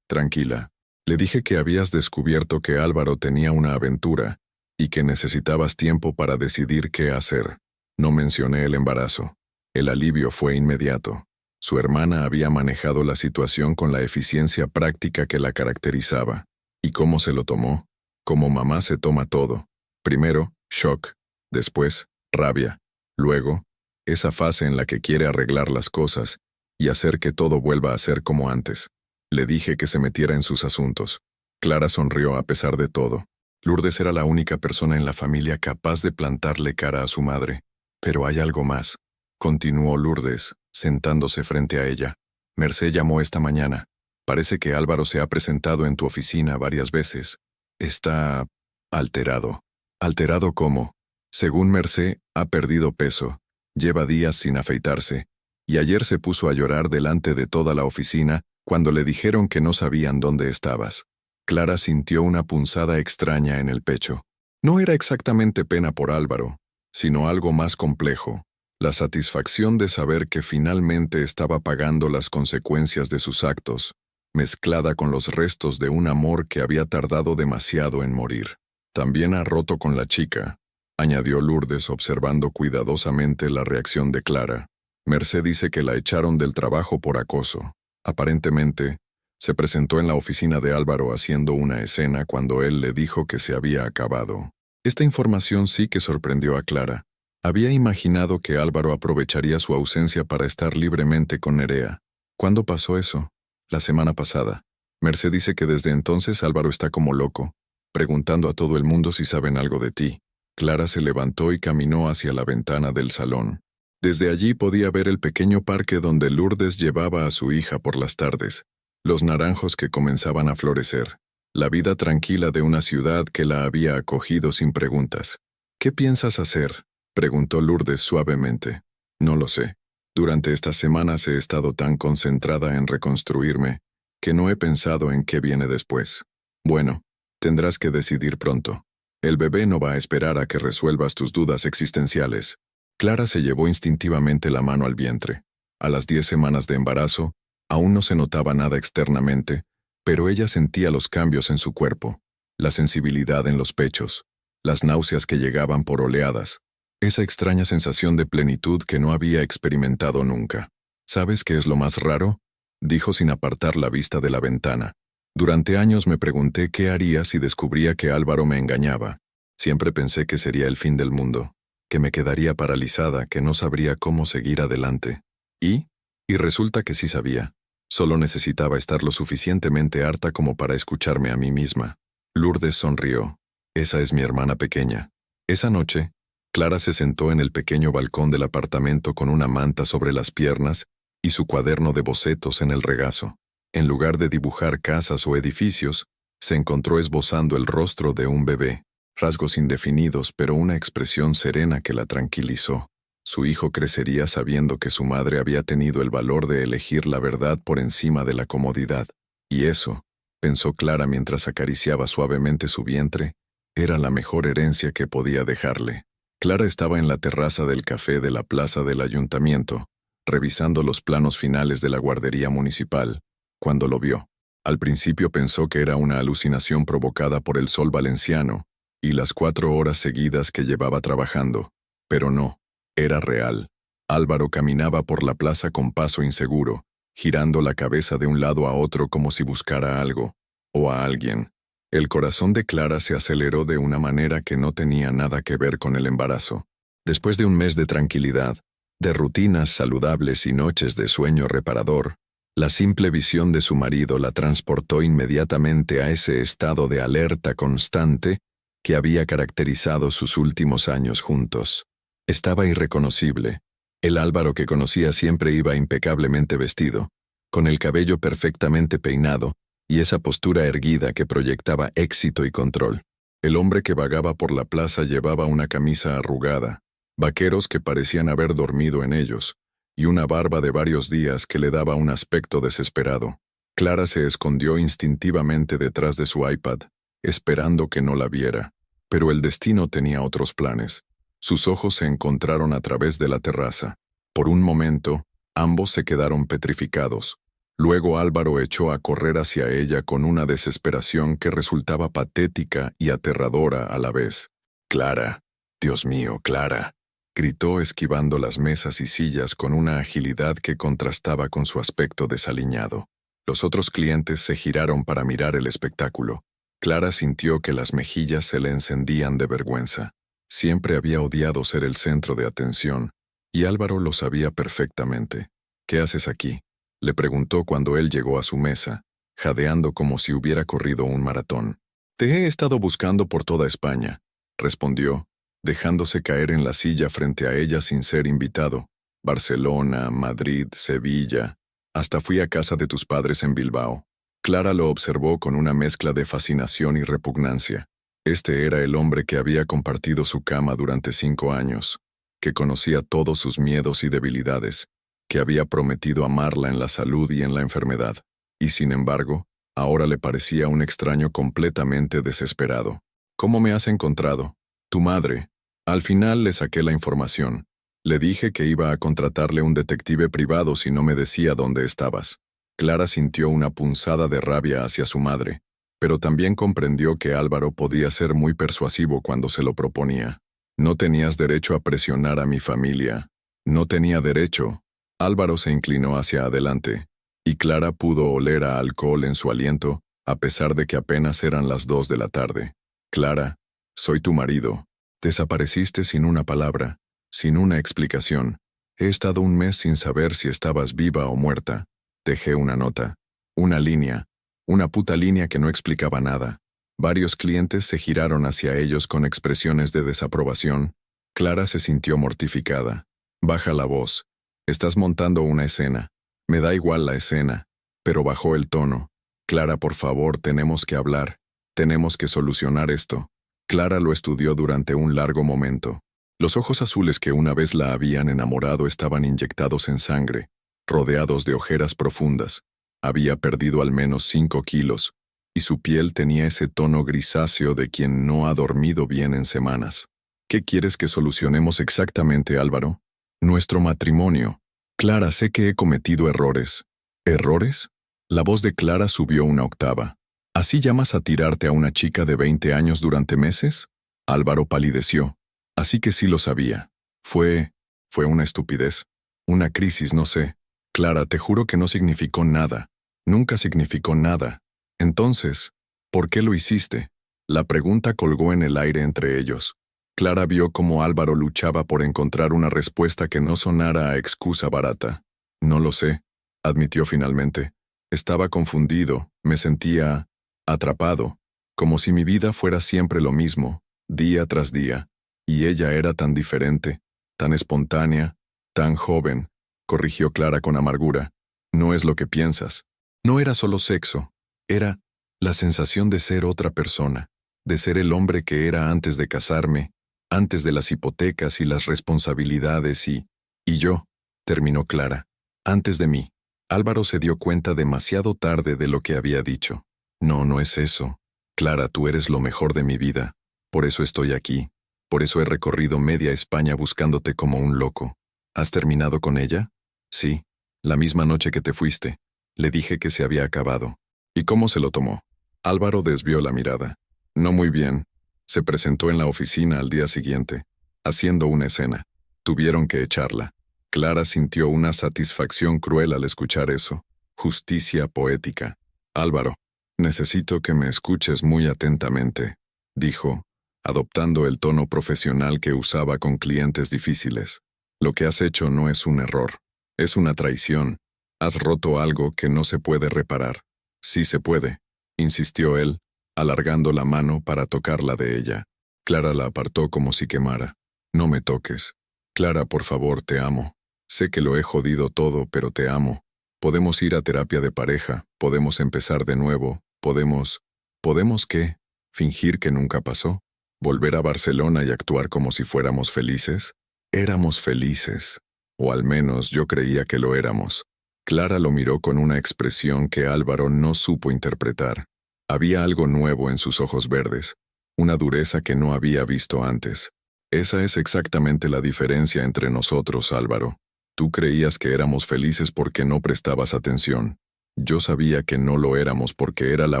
tranquila. Le dije que habías descubierto que Álvaro tenía una aventura y que necesitabas tiempo para decidir qué hacer. No mencioné el embarazo. El alivio fue inmediato». Su hermana había manejado la situación con la eficiencia práctica que la caracterizaba. ¿Y cómo se lo tomó? Como mamá se toma todo. Primero, shock. Después, rabia. Luego, esa fase en la que quiere arreglar las cosas y hacer que todo vuelva a ser como antes. Le dije que se metiera en sus asuntos. Clara sonrió a pesar de todo. Lourdes era la única persona en la familia capaz de plantarle cara a su madre. «Pero hay algo más», continuó Lourdes, sentándose frente a ella. «Mercé llamó esta mañana. Parece que Álvaro se ha presentado en tu oficina varias veces. Está alterado». «¿Alterado cómo?» «Según Mercé, ha perdido peso, lleva días sin afeitarse, y ayer se puso a llorar delante de toda la oficina cuando le dijeron que no sabían dónde estabas». Clara sintió una punzada extraña en el pecho. No era exactamente pena por Álvaro, sino algo más complejo. La satisfacción de saber que finalmente estaba pagando las consecuencias de sus actos, mezclada con los restos de un amor que había tardado demasiado en morir. «También ha roto con la chica», añadió Lourdes observando cuidadosamente la reacción de Clara. «Mercé dice que la echaron del trabajo por acoso. Aparentemente, se presentó en la oficina de Álvaro haciendo una escena cuando él le dijo que se había acabado». Esta información sí que sorprendió a Clara. Había imaginado que Álvaro aprovecharía su ausencia para estar libremente con Nerea. ¿Cuándo pasó eso? La semana pasada. Mercé dice que desde entonces Álvaro está como loco, preguntando a todo el mundo si saben algo de ti. Clara se levantó y caminó hacia la ventana del salón. Desde allí podía ver el pequeño parque donde Lourdes llevaba a su hija por las tardes, los naranjos que comenzaban a florecer, la vida tranquila de una ciudad que la había acogido sin preguntas. «¿Qué piensas hacer?», preguntó Lourdes suavemente. «No lo sé. Durante estas semanas he estado tan concentrada en reconstruirme que no he pensado en qué viene después. Bueno, tendrás que decidir pronto. El bebé no va a esperar a que resuelvas tus dudas existenciales». Clara se llevó instintivamente la mano al vientre. A las 10 semanas de embarazo, aún no se notaba nada externamente, pero ella sentía los cambios en su cuerpo, la sensibilidad en los pechos, las náuseas que llegaban por oleadas, Esa extraña sensación de plenitud que no había experimentado nunca. ¿Sabes qué es lo más raro?, dijo sin apartar la vista de la ventana. Durante años me pregunté qué haría si descubría que Álvaro me engañaba. Siempre pensé que sería el fin del mundo, que me quedaría paralizada, que no sabría cómo seguir adelante. Y resulta que sí sabía. Solo necesitaba estar lo suficientemente harta como para escucharme a mí misma. Lourdes sonrió. Esa es mi hermana pequeña. Esa noche, Clara se sentó en el pequeño balcón del apartamento con una manta sobre las piernas y su cuaderno de bocetos en el regazo. En lugar de dibujar casas o edificios, se encontró esbozando el rostro de un bebé. Rasgos indefinidos, pero una expresión serena que la tranquilizó. Su hijo crecería sabiendo que su madre había tenido el valor de elegir la verdad por encima de la comodidad. Y eso, pensó Clara mientras acariciaba suavemente su vientre, era la mejor herencia que podía dejarle. Clara estaba en la terraza del café de la plaza del ayuntamiento, revisando los planos finales de la guardería municipal, cuando lo vio. Al principio pensó que era una alucinación provocada por el sol valenciano y las 4 horas seguidas que llevaba trabajando, pero no, era real. Álvaro caminaba por la plaza con paso inseguro, girando la cabeza de un lado a otro como si buscara algo, o a alguien. El corazón de Clara se aceleró de una manera que no tenía nada que ver con el embarazo. Después de un mes de tranquilidad, de rutinas saludables y noches de sueño reparador, la simple visión de su marido la transportó inmediatamente a ese estado de alerta constante que había caracterizado sus últimos años juntos. Estaba irreconocible. El Álvaro que conocía siempre iba impecablemente vestido, con el cabello perfectamente peinado y esa postura erguida que proyectaba éxito y control. El hombre que vagaba por la plaza llevaba una camisa arrugada, vaqueros que parecían haber dormido en ellos, y una barba de varios días que le daba un aspecto desesperado. Clara se escondió instintivamente detrás de su iPad, esperando que no la viera. Pero el destino tenía otros planes. Sus ojos se encontraron a través de la terraza. Por un momento, ambos se quedaron petrificados. Luego Álvaro echó a correr hacia ella con una desesperación que resultaba patética y aterradora a la vez. «Clara, Dios mío, Clara», gritó esquivando las mesas y sillas con una agilidad que contrastaba con su aspecto desaliñado. Los otros clientes se giraron para mirar el espectáculo. Clara sintió que las mejillas se le encendían de vergüenza. Siempre había odiado ser el centro de atención, y Álvaro lo sabía perfectamente. «¿Qué haces aquí?», le preguntó cuando él llegó a su mesa, jadeando como si hubiera corrido un maratón. «Te he estado buscando por toda España», respondió, dejándose caer en la silla frente a ella sin ser invitado. «Barcelona, Madrid, Sevilla. Hasta fui a casa de tus padres en Bilbao». Clara lo observó con una mezcla de fascinación y repugnancia. Este era el hombre que había compartido su cama durante 5 años, que conocía todos sus miedos y debilidades, que había prometido amarla en la salud y en la enfermedad, y sin embargo, ahora le parecía un extraño completamente desesperado. «¿Cómo me has encontrado?» «Tu madre». Al final le saqué la información. Le dije que iba a contratarle un detective privado si no me decía dónde estabas. Clara sintió una punzada de rabia hacia su madre, pero también comprendió que Álvaro podía ser muy persuasivo cuando se lo proponía. «No tenías derecho a presionar a mi familia». «No tenía derecho». Álvaro se inclinó hacia adelante, y Clara pudo oler a alcohol en su aliento, a pesar de que apenas eran las 2 de la tarde. «Clara, soy tu marido. Desapareciste sin una palabra, sin una explicación. He estado un mes sin saber si estabas viva o muerta. Dejé una nota, una línea, una puta línea que no explicaba nada». Varios clientes se giraron hacia ellos con expresiones de desaprobación. Clara se sintió mortificada. «Baja la voz. Estás montando una escena». «Me da igual la escena», pero bajó el tono. «Clara, por favor, tenemos que hablar. Tenemos que solucionar esto». Clara lo estudió durante un largo momento. Los ojos azules que una vez la habían enamorado estaban inyectados en sangre, rodeados de ojeras profundas. Había perdido al menos 5 kilos, y su piel tenía ese tono grisáceo de quien no ha dormido bien en semanas. «¿Qué quieres que solucionemos exactamente, Álvaro?» «Nuestro matrimonio. Clara, sé que he cometido errores». «¿Errores?». La voz de Clara subió una octava. «¿Así llamas a tirarte a una chica de 20 años durante meses?». Álvaro palideció. Así que sí lo sabía. Fue una estupidez. Una crisis, no sé. Clara, te juro que no significó nada. Nunca significó nada. Entonces, ¿por qué lo hiciste? La pregunta colgó en el aire entre ellos. Clara vio cómo Álvaro luchaba por encontrar una respuesta que no sonara a excusa barata. No lo sé, admitió finalmente. Estaba confundido, me sentía atrapado, como si mi vida fuera siempre lo mismo, día tras día, y ella era tan diferente, tan espontánea, tan joven, corrigió Clara con amargura. No es lo que piensas. No era solo sexo, era la sensación de ser otra persona, de ser el hombre que era antes de casarme, antes de las hipotecas y las responsabilidades y yo, terminó Clara, antes de mí. Álvaro se dio cuenta demasiado tarde de lo que había dicho. No, no es eso. Clara, tú eres lo mejor de mi vida. Por eso estoy aquí. Por eso he recorrido media España buscándote como un loco. ¿Has terminado con ella? Sí. La misma noche que te fuiste. Le dije que se había acabado. ¿Y cómo se lo tomó? Álvaro desvió la mirada. No muy bien. Se presentó en la oficina al día siguiente, haciendo una escena. Tuvieron que echarla. Clara sintió una satisfacción cruel al escuchar eso. Justicia poética. Álvaro, necesito que me escuches muy atentamente, dijo, adoptando el tono profesional que usaba con clientes difíciles. Lo que has hecho no es un error, es una traición. Has roto algo que no se puede reparar. Sí se puede, insistió él, alargando la mano para tocarla de ella. Clara la apartó como si quemara. No me toques. Clara, por favor, te amo. Sé que lo he jodido todo, pero te amo. Podemos ir a terapia de pareja, podemos empezar de nuevo, ¿Podemos qué? ¿Fingir que nunca pasó? ¿Volver a Barcelona y actuar como si fuéramos felices? Éramos felices. O al menos yo creía que lo éramos. Clara lo miró con una expresión que Álvaro no supo interpretar. Había algo nuevo en sus ojos verdes, una dureza que no había visto antes. Esa es exactamente la diferencia entre nosotros, Álvaro. Tú creías que éramos felices porque no prestabas atención. Yo sabía que no lo éramos porque era la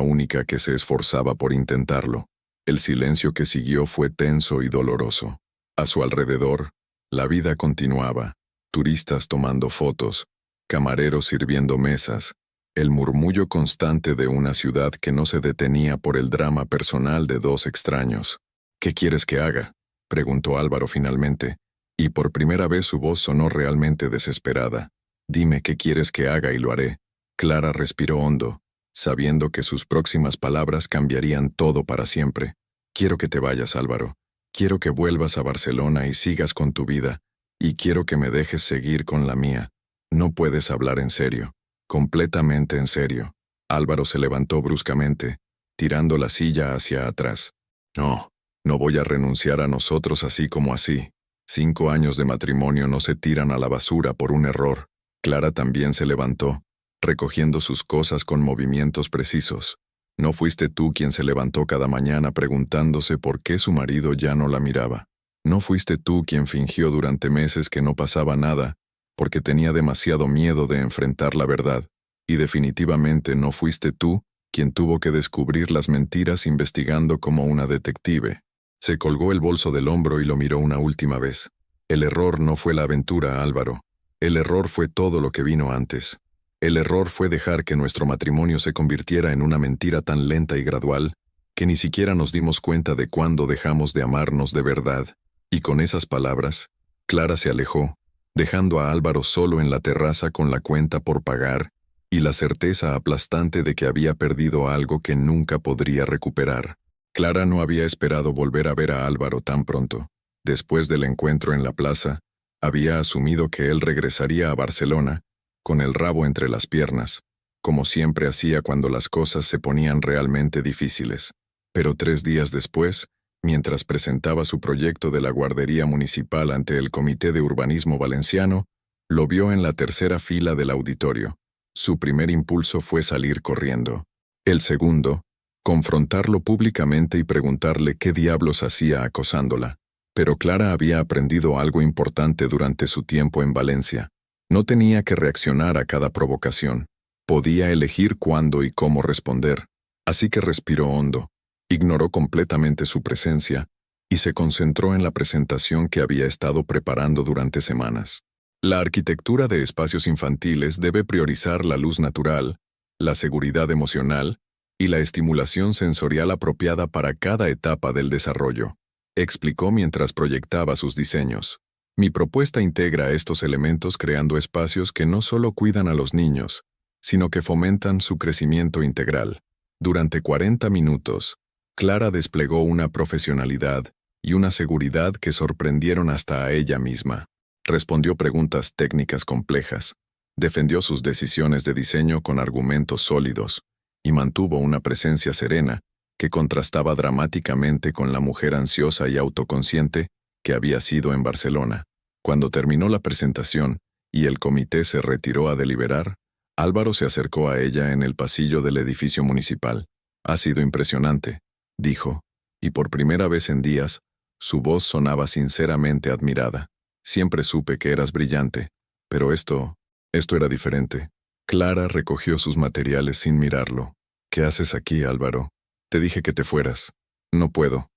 única que se esforzaba por intentarlo. El silencio que siguió fue tenso y doloroso. A su alrededor, la vida continuaba. Turistas tomando fotos, camareros sirviendo mesas, el murmullo constante de una ciudad que no se detenía por el drama personal de dos extraños. ¿Qué quieres que haga?, preguntó Álvaro finalmente, y por primera vez su voz sonó realmente desesperada. Dime qué quieres que haga y lo haré. Clara respiró hondo, sabiendo que sus próximas palabras cambiarían todo para siempre. Quiero que te vayas, Álvaro. Quiero que vuelvas a Barcelona y sigas con tu vida, y quiero que me dejes seguir con la mía. No puedes hablar en serio, completamente en serio. Álvaro se levantó bruscamente, tirando la silla hacia atrás. No voy a renunciar a nosotros así como así. 5 años de matrimonio no se tiran a la basura por un error. Clara también se levantó, recogiendo sus cosas con movimientos precisos. No fuiste tú quien se levantó cada mañana preguntándose por qué su marido ya no la miraba. No fuiste tú quien fingió durante meses que no pasaba nada, porque tenía demasiado miedo de enfrentar la verdad. Y definitivamente no fuiste tú quien tuvo que descubrir las mentiras investigando como una detective. Se colgó el bolso del hombro y lo miró una última vez. El error no fue la aventura, Álvaro. El error fue todo lo que vino antes. El error fue dejar que nuestro matrimonio se convirtiera en una mentira tan lenta y gradual, que ni siquiera nos dimos cuenta de cuándo dejamos de amarnos de verdad. Y con esas palabras, Clara se alejó, dejando a Álvaro solo en la terraza con la cuenta por pagar y la certeza aplastante de que había perdido algo que nunca podría recuperar. Clara no había esperado volver a ver a Álvaro tan pronto. Después del encuentro en la plaza, había asumido que él regresaría a Barcelona, con el rabo entre las piernas, como siempre hacía cuando las cosas se ponían realmente difíciles. Pero 3 días después, mientras presentaba su proyecto de la guardería municipal ante el Comité de Urbanismo Valenciano, lo vio en la tercera fila del auditorio. Su primer impulso fue salir corriendo. El segundo, confrontarlo públicamente y preguntarle qué diablos hacía acosándola. Pero Clara había aprendido algo importante durante su tiempo en Valencia. No tenía que reaccionar a cada provocación. Podía elegir cuándo y cómo responder. Así que respiró hondo. Ignoró completamente su presencia, y se concentró en la presentación que había estado preparando durante semanas. La arquitectura de espacios infantiles debe priorizar la luz natural, la seguridad emocional y la estimulación sensorial apropiada para cada etapa del desarrollo, explicó mientras proyectaba sus diseños. Mi propuesta integra estos elementos creando espacios que no solo cuidan a los niños, sino que fomentan su crecimiento integral. Durante 40 minutos, Clara desplegó una profesionalidad y una seguridad que sorprendieron hasta a ella misma. Respondió preguntas técnicas complejas, defendió sus decisiones de diseño con argumentos sólidos y mantuvo una presencia serena que contrastaba dramáticamente con la mujer ansiosa y autoconsciente que había sido en Barcelona. Cuando terminó la presentación y el comité se retiró a deliberar, Álvaro se acercó a ella en el pasillo del edificio municipal. «Ha sido impresionante», dijo, y por primera vez en días, su voz sonaba sinceramente admirada. «Siempre supe que eras brillante, pero esto era diferente». Clara recogió sus materiales sin mirarlo. «¿Qué haces aquí, Álvaro? Te dije que te fueras». No puedo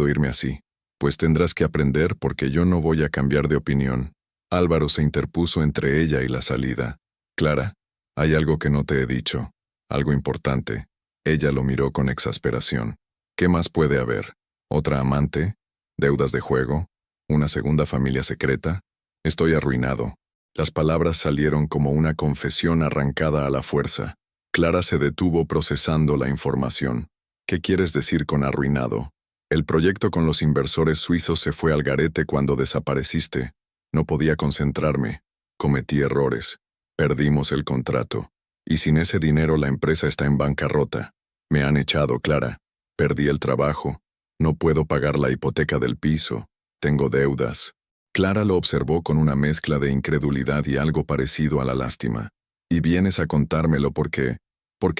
irme así. Pues tendrás que aprender porque yo no voy a cambiar de opinión». Álvaro se interpuso entre ella y la salida. «Clara, hay algo que no te he dicho, algo importante». Ella lo miró con exasperación. «¿Qué más puede haber? ¿Otra amante? ¿Deudas de juego? ¿Una segunda familia secreta? Estoy arruinado». Las palabras salieron como una confesión arrancada a la fuerza. Clara se detuvo procesando la información. «¿Qué quieres decir con arruinado? El proyecto con los inversores suizos se fue al garete cuando desapareciste. No podía concentrarme. Cometí errores. Perdimos el contrato. Y sin ese dinero la empresa está en bancarrota. Me han echado, Clara. Perdí el trabajo. No puedo pagar la hipoteca del piso. Tengo deudas». Clara lo observó con una mezcla de incredulidad y algo parecido a la lástima. «Y vienes a contármelo porque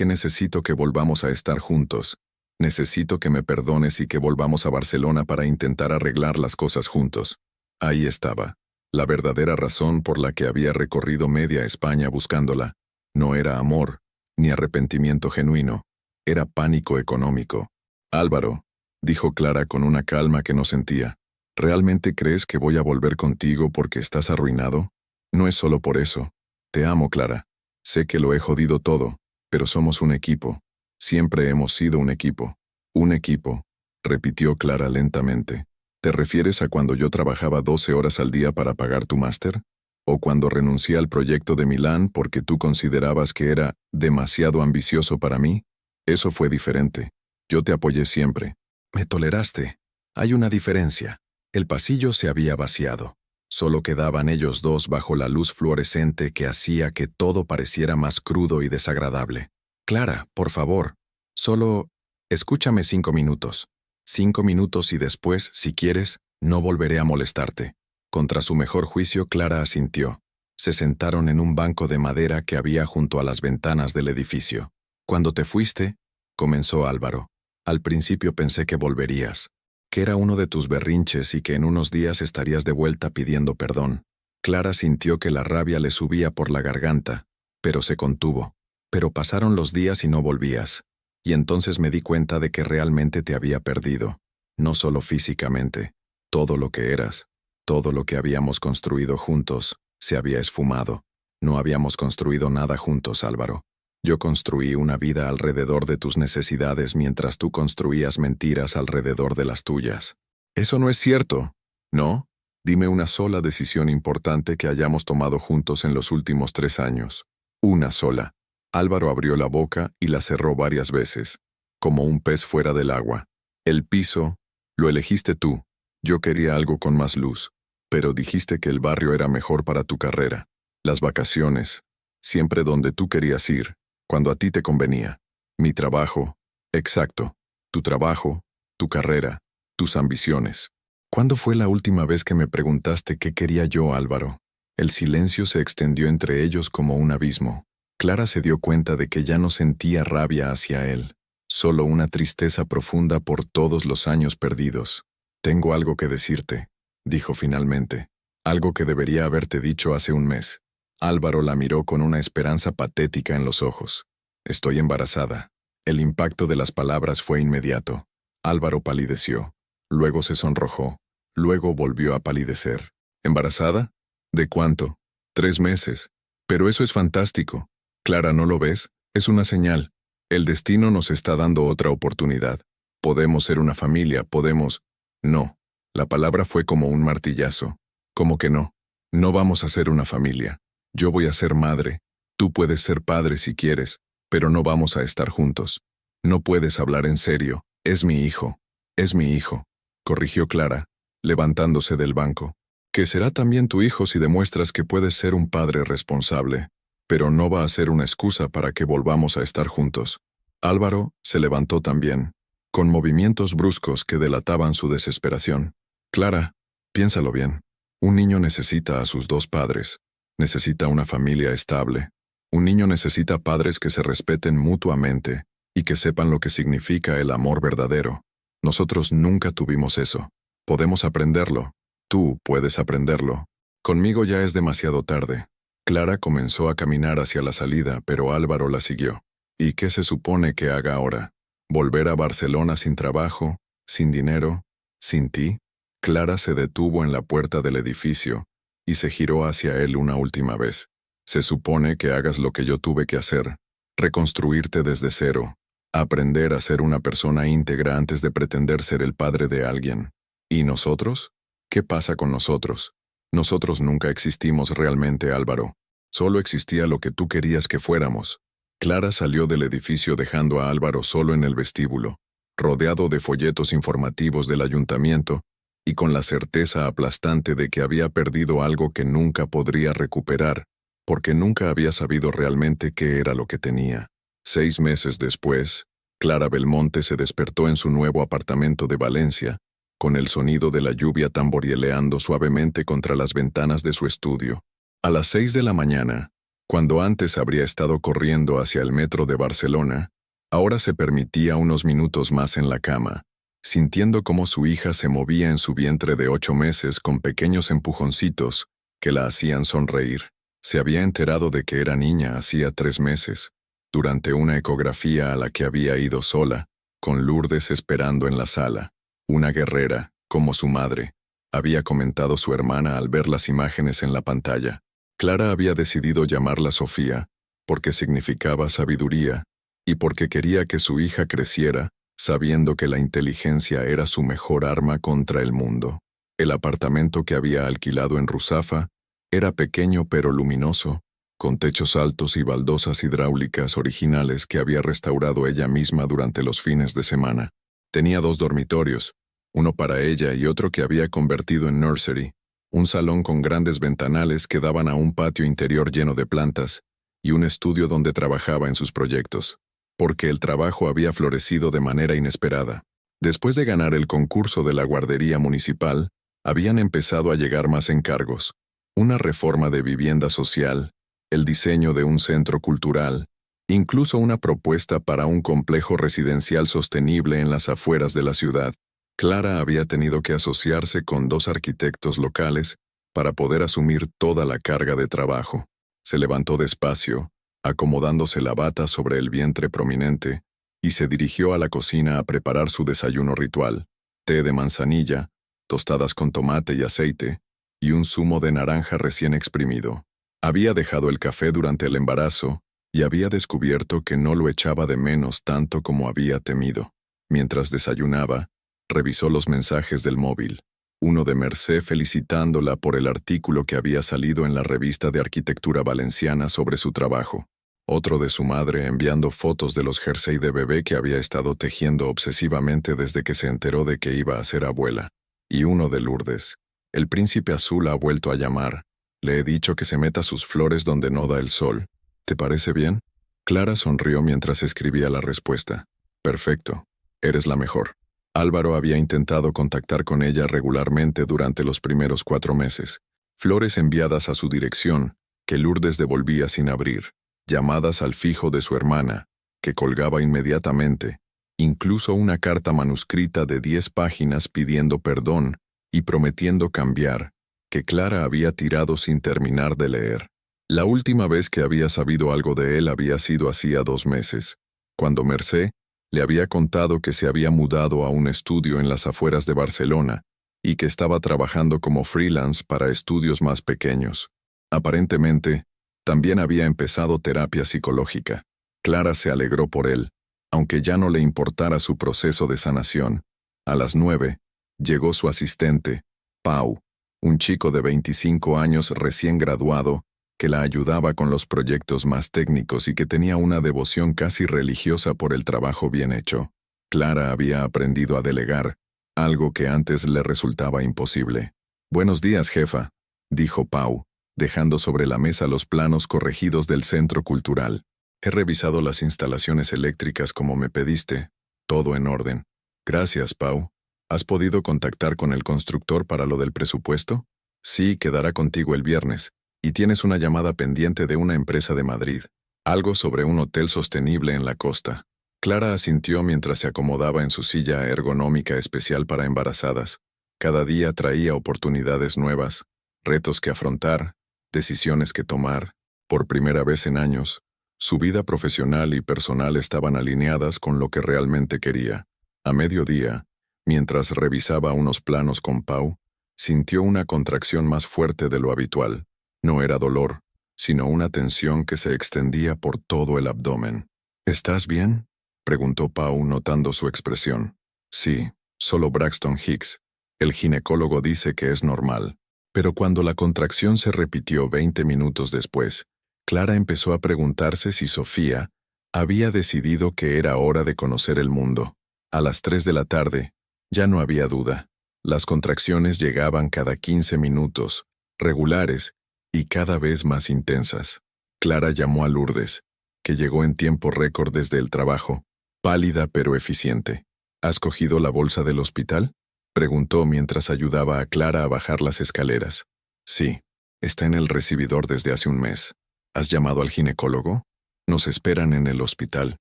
necesito que volvamos a estar juntos. Necesito que me perdones y que volvamos a Barcelona para intentar arreglar las cosas juntos». Ahí estaba, la verdadera razón por la que había recorrido media España buscándola. No era amor, ni arrepentimiento genuino, era pánico económico. «Álvaro», dijo Clara con una calma que no sentía, «¿realmente crees que voy a volver contigo porque estás arruinado? No es solo por eso. Te amo, Clara. Sé que lo he jodido todo, pero somos un equipo. Siempre hemos sido un equipo». «Un equipo», repitió Clara lentamente. «¿Te refieres a cuando yo trabajaba 12 horas al día para pagar tu máster? ¿O cuando renuncié al proyecto de Milán porque tú considerabas que era demasiado ambicioso para mí? Eso fue diferente. Yo te apoyé siempre. Me toleraste. Hay una diferencia». El pasillo se había vaciado. Solo quedaban ellos dos bajo la luz fluorescente que hacía que todo pareciera más crudo y desagradable. «Clara, por favor, solo escúchame 5 minutos. 5 minutos y después, si quieres, no volveré a molestarte». Contra su mejor juicio, Clara asintió. Se sentaron en un banco de madera que había junto a las ventanas del edificio. «Cuando te fuiste», comenzó Álvaro, «al principio pensé que volverías, que era uno de tus berrinches y que en unos días estarías de vuelta pidiendo perdón». Clara sintió que la rabia le subía por la garganta, pero se contuvo. «Pero pasaron los días y no volvías. Y entonces me di cuenta de que realmente te había perdido. No solo físicamente. Todo lo que eras, todo lo que habíamos construido juntos, se había esfumado. No habíamos construido nada juntos, Álvaro. Yo construí una vida alrededor de tus necesidades mientras tú construías mentiras alrededor de las tuyas». «Eso no es cierto». «¿No? Dime una sola decisión importante que hayamos tomado juntos en los últimos 3 años. Una sola». Álvaro abrió la boca y la cerró varias veces, como un pez fuera del agua. «El piso, lo elegiste tú. Yo quería algo con más luz, pero dijiste que el barrio era mejor para tu carrera. Las vacaciones, siempre donde tú querías ir, cuando a ti te convenía. Mi trabajo, exacto, tu trabajo, tu carrera, tus ambiciones». «¿Cuándo fue la última vez que me preguntaste qué quería yo, Álvaro?» El silencio se extendió entre ellos como un abismo. Clara se dio cuenta de que ya no sentía rabia hacia él, solo una tristeza profunda por todos los años perdidos. «Tengo algo que decirte», dijo finalmente, «algo que debería haberte dicho hace un mes». Álvaro la miró con una esperanza patética en los ojos. «Estoy embarazada». El impacto de las palabras fue inmediato. Álvaro palideció. luego se sonrojó, luego volvió a palidecer. ¿Embarazada? ¿De cuánto? 3 meses. Pero eso es fantástico. Clara, ¿no lo ves? Es una señal. El destino nos está dando otra oportunidad. Podemos ser una familia, podemos... No. La palabra fue como un martillazo. ¿Cómo que no? No vamos a ser una familia. Yo voy a ser madre. Tú puedes ser padre si quieres, pero no vamos a estar juntos. No puedes hablar en serio. Es mi hijo. Es mi hijo, corrigió Clara, levantándose del banco. Que será también tu hijo si demuestras que puedes ser un padre responsable, pero no va a ser una excusa para que volvamos a estar juntos. Álvaro se levantó también, con movimientos bruscos que delataban su desesperación. Clara, piénsalo bien. Un niño necesita a sus 2 padres. Necesita una familia estable. Un niño necesita padres que se respeten mutuamente y que sepan lo que significa el amor verdadero. Nosotros nunca tuvimos eso. Podemos aprenderlo. Tú puedes aprenderlo. Conmigo ya es demasiado tarde. Clara comenzó a caminar hacia la salida, pero Álvaro la siguió. ¿Y qué se supone que haga ahora? ¿Volver a Barcelona sin trabajo, sin dinero, sin ti? Clara se detuvo en la puerta del edificio y se giró hacia él una última vez. Se supone que hagas lo que yo tuve que hacer. Reconstruirte desde cero. Aprender a ser una persona íntegra antes de pretender ser el padre de alguien. ¿Y nosotros? ¿Qué pasa con nosotros? Nosotros nunca existimos realmente, Álvaro. Solo existía lo que tú querías que fuéramos. Clara salió del edificio dejando a Álvaro solo en el vestíbulo, rodeado de folletos informativos del ayuntamiento y con la certeza aplastante de que había perdido algo que nunca podría recuperar, porque nunca había sabido realmente qué era lo que tenía. 6 meses después, Clara Belmonte se despertó en su nuevo apartamento de Valencia, con el sonido de la lluvia tamborileando suavemente contra las ventanas de su estudio. A las 6 de la mañana, cuando antes habría estado corriendo hacia el metro de Barcelona, ahora se permitía unos minutos más en la cama, sintiendo cómo su hija se movía en su vientre de 8 meses con pequeños empujoncitos que la hacían sonreír. Se había enterado de que era niña hacía 3 meses, durante una ecografía a la que había ido sola, con Lourdes esperando en la sala. Una guerrera, como su madre, había comentado su hermana al ver las imágenes en la pantalla. Clara había decidido llamarla Sofía, porque significaba sabiduría, y porque quería que su hija creciera, sabiendo que la inteligencia era su mejor arma contra el mundo. El apartamento que había alquilado en Ruzafa era pequeño pero luminoso, con techos altos y baldosas hidráulicas originales que había restaurado ella misma durante los fines de semana. Tenía 2 dormitorios, uno para ella y otro que había convertido en nursery, un salón con grandes ventanales que daban a un patio interior lleno de plantas, y un estudio donde trabajaba en sus proyectos, porque el trabajo había florecido de manera inesperada. Después de ganar el concurso de la guardería municipal, habían empezado a llegar más encargos, una reforma de vivienda social, el diseño de un centro cultural, incluso una propuesta para un complejo residencial sostenible en las afueras de la ciudad. Clara había tenido que asociarse con 2 arquitectos locales para poder asumir toda la carga de trabajo. Se levantó despacio, acomodándose la bata sobre el vientre prominente, y se dirigió a la cocina a preparar su desayuno ritual: té de manzanilla, tostadas con tomate y aceite, y un zumo de naranja recién exprimido. Había dejado el café durante el embarazo y había descubierto que no lo echaba de menos tanto como había temido. Mientras desayunaba, revisó los mensajes del móvil, uno de Mercé felicitándola por el artículo que había salido en la revista de arquitectura valenciana sobre su trabajo, otro de su madre enviando fotos de los jersey de bebé que había estado tejiendo obsesivamente desde que se enteró de que iba a ser abuela, y uno de Lourdes. El príncipe azul ha vuelto a llamar. Le he dicho que se meta sus flores donde no da el sol. ¿Te parece bien? Clara sonrió mientras escribía la respuesta. Perfecto. Eres la mejor. Álvaro había intentado contactar con ella regularmente durante los primeros 4 meses. Flores enviadas a su dirección, que Lourdes devolvía sin abrir. Llamadas al fijo de su hermana, que colgaba inmediatamente. Incluso una carta manuscrita de 10 páginas pidiendo perdón y prometiendo cambiar, que Clara había tirado sin terminar de leer. La última vez que había sabido algo de él había sido hacía 2 meses, cuando Mercé Le había contado que se había mudado a un estudio en las afueras de Barcelona y que estaba trabajando como freelance para estudios más pequeños. Aparentemente, también había empezado terapia psicológica. Clara se alegró por él, aunque ya no le importara su proceso de sanación. A las 9, llegó su asistente, Pau, un chico de 25 años recién graduado, que la ayudaba con los proyectos más técnicos y que tenía una devoción casi religiosa por el trabajo bien hecho. Clara había aprendido a delegar, algo que antes le resultaba imposible. «Buenos días, jefa», dijo Pau, dejando sobre la mesa los planos corregidos del centro cultural. «He revisado las instalaciones eléctricas como me pediste, todo en orden». «Gracias, Pau. ¿Has podido contactar con el constructor para lo del presupuesto?» «Sí, quedará contigo el viernes. Y tienes una llamada pendiente de una empresa de Madrid. Algo sobre un hotel sostenible en la costa». Clara asintió mientras se acomodaba en su silla ergonómica especial para embarazadas. Cada día traía oportunidades nuevas, retos que afrontar, decisiones que tomar. Por primera vez en años, su vida profesional y personal estaban alineadas con lo que realmente quería. A mediodía, mientras revisaba unos planos con Pau, sintió una contracción más fuerte de lo habitual. No era dolor, sino una tensión que se extendía por todo el abdomen. «¿Estás bien?», preguntó Pau notando su expresión. «Sí, solo Braxton Hicks. El ginecólogo dice que es normal». Pero cuando la contracción se repitió 20 minutos después, Clara empezó a preguntarse si Sofía había decidido que era hora de conocer el mundo. A las 3 de la tarde, ya no había duda. Las contracciones llegaban cada 15 minutos, regulares y cada vez más intensas. Clara llamó a Lourdes, que llegó en tiempo récord desde el trabajo, pálida pero eficiente. «¿Has cogido la bolsa del hospital?», preguntó mientras ayudaba a Clara a bajar las escaleras. «Sí, está en el recibidor desde hace un mes. ¿Has llamado al ginecólogo? Nos esperan en el hospital».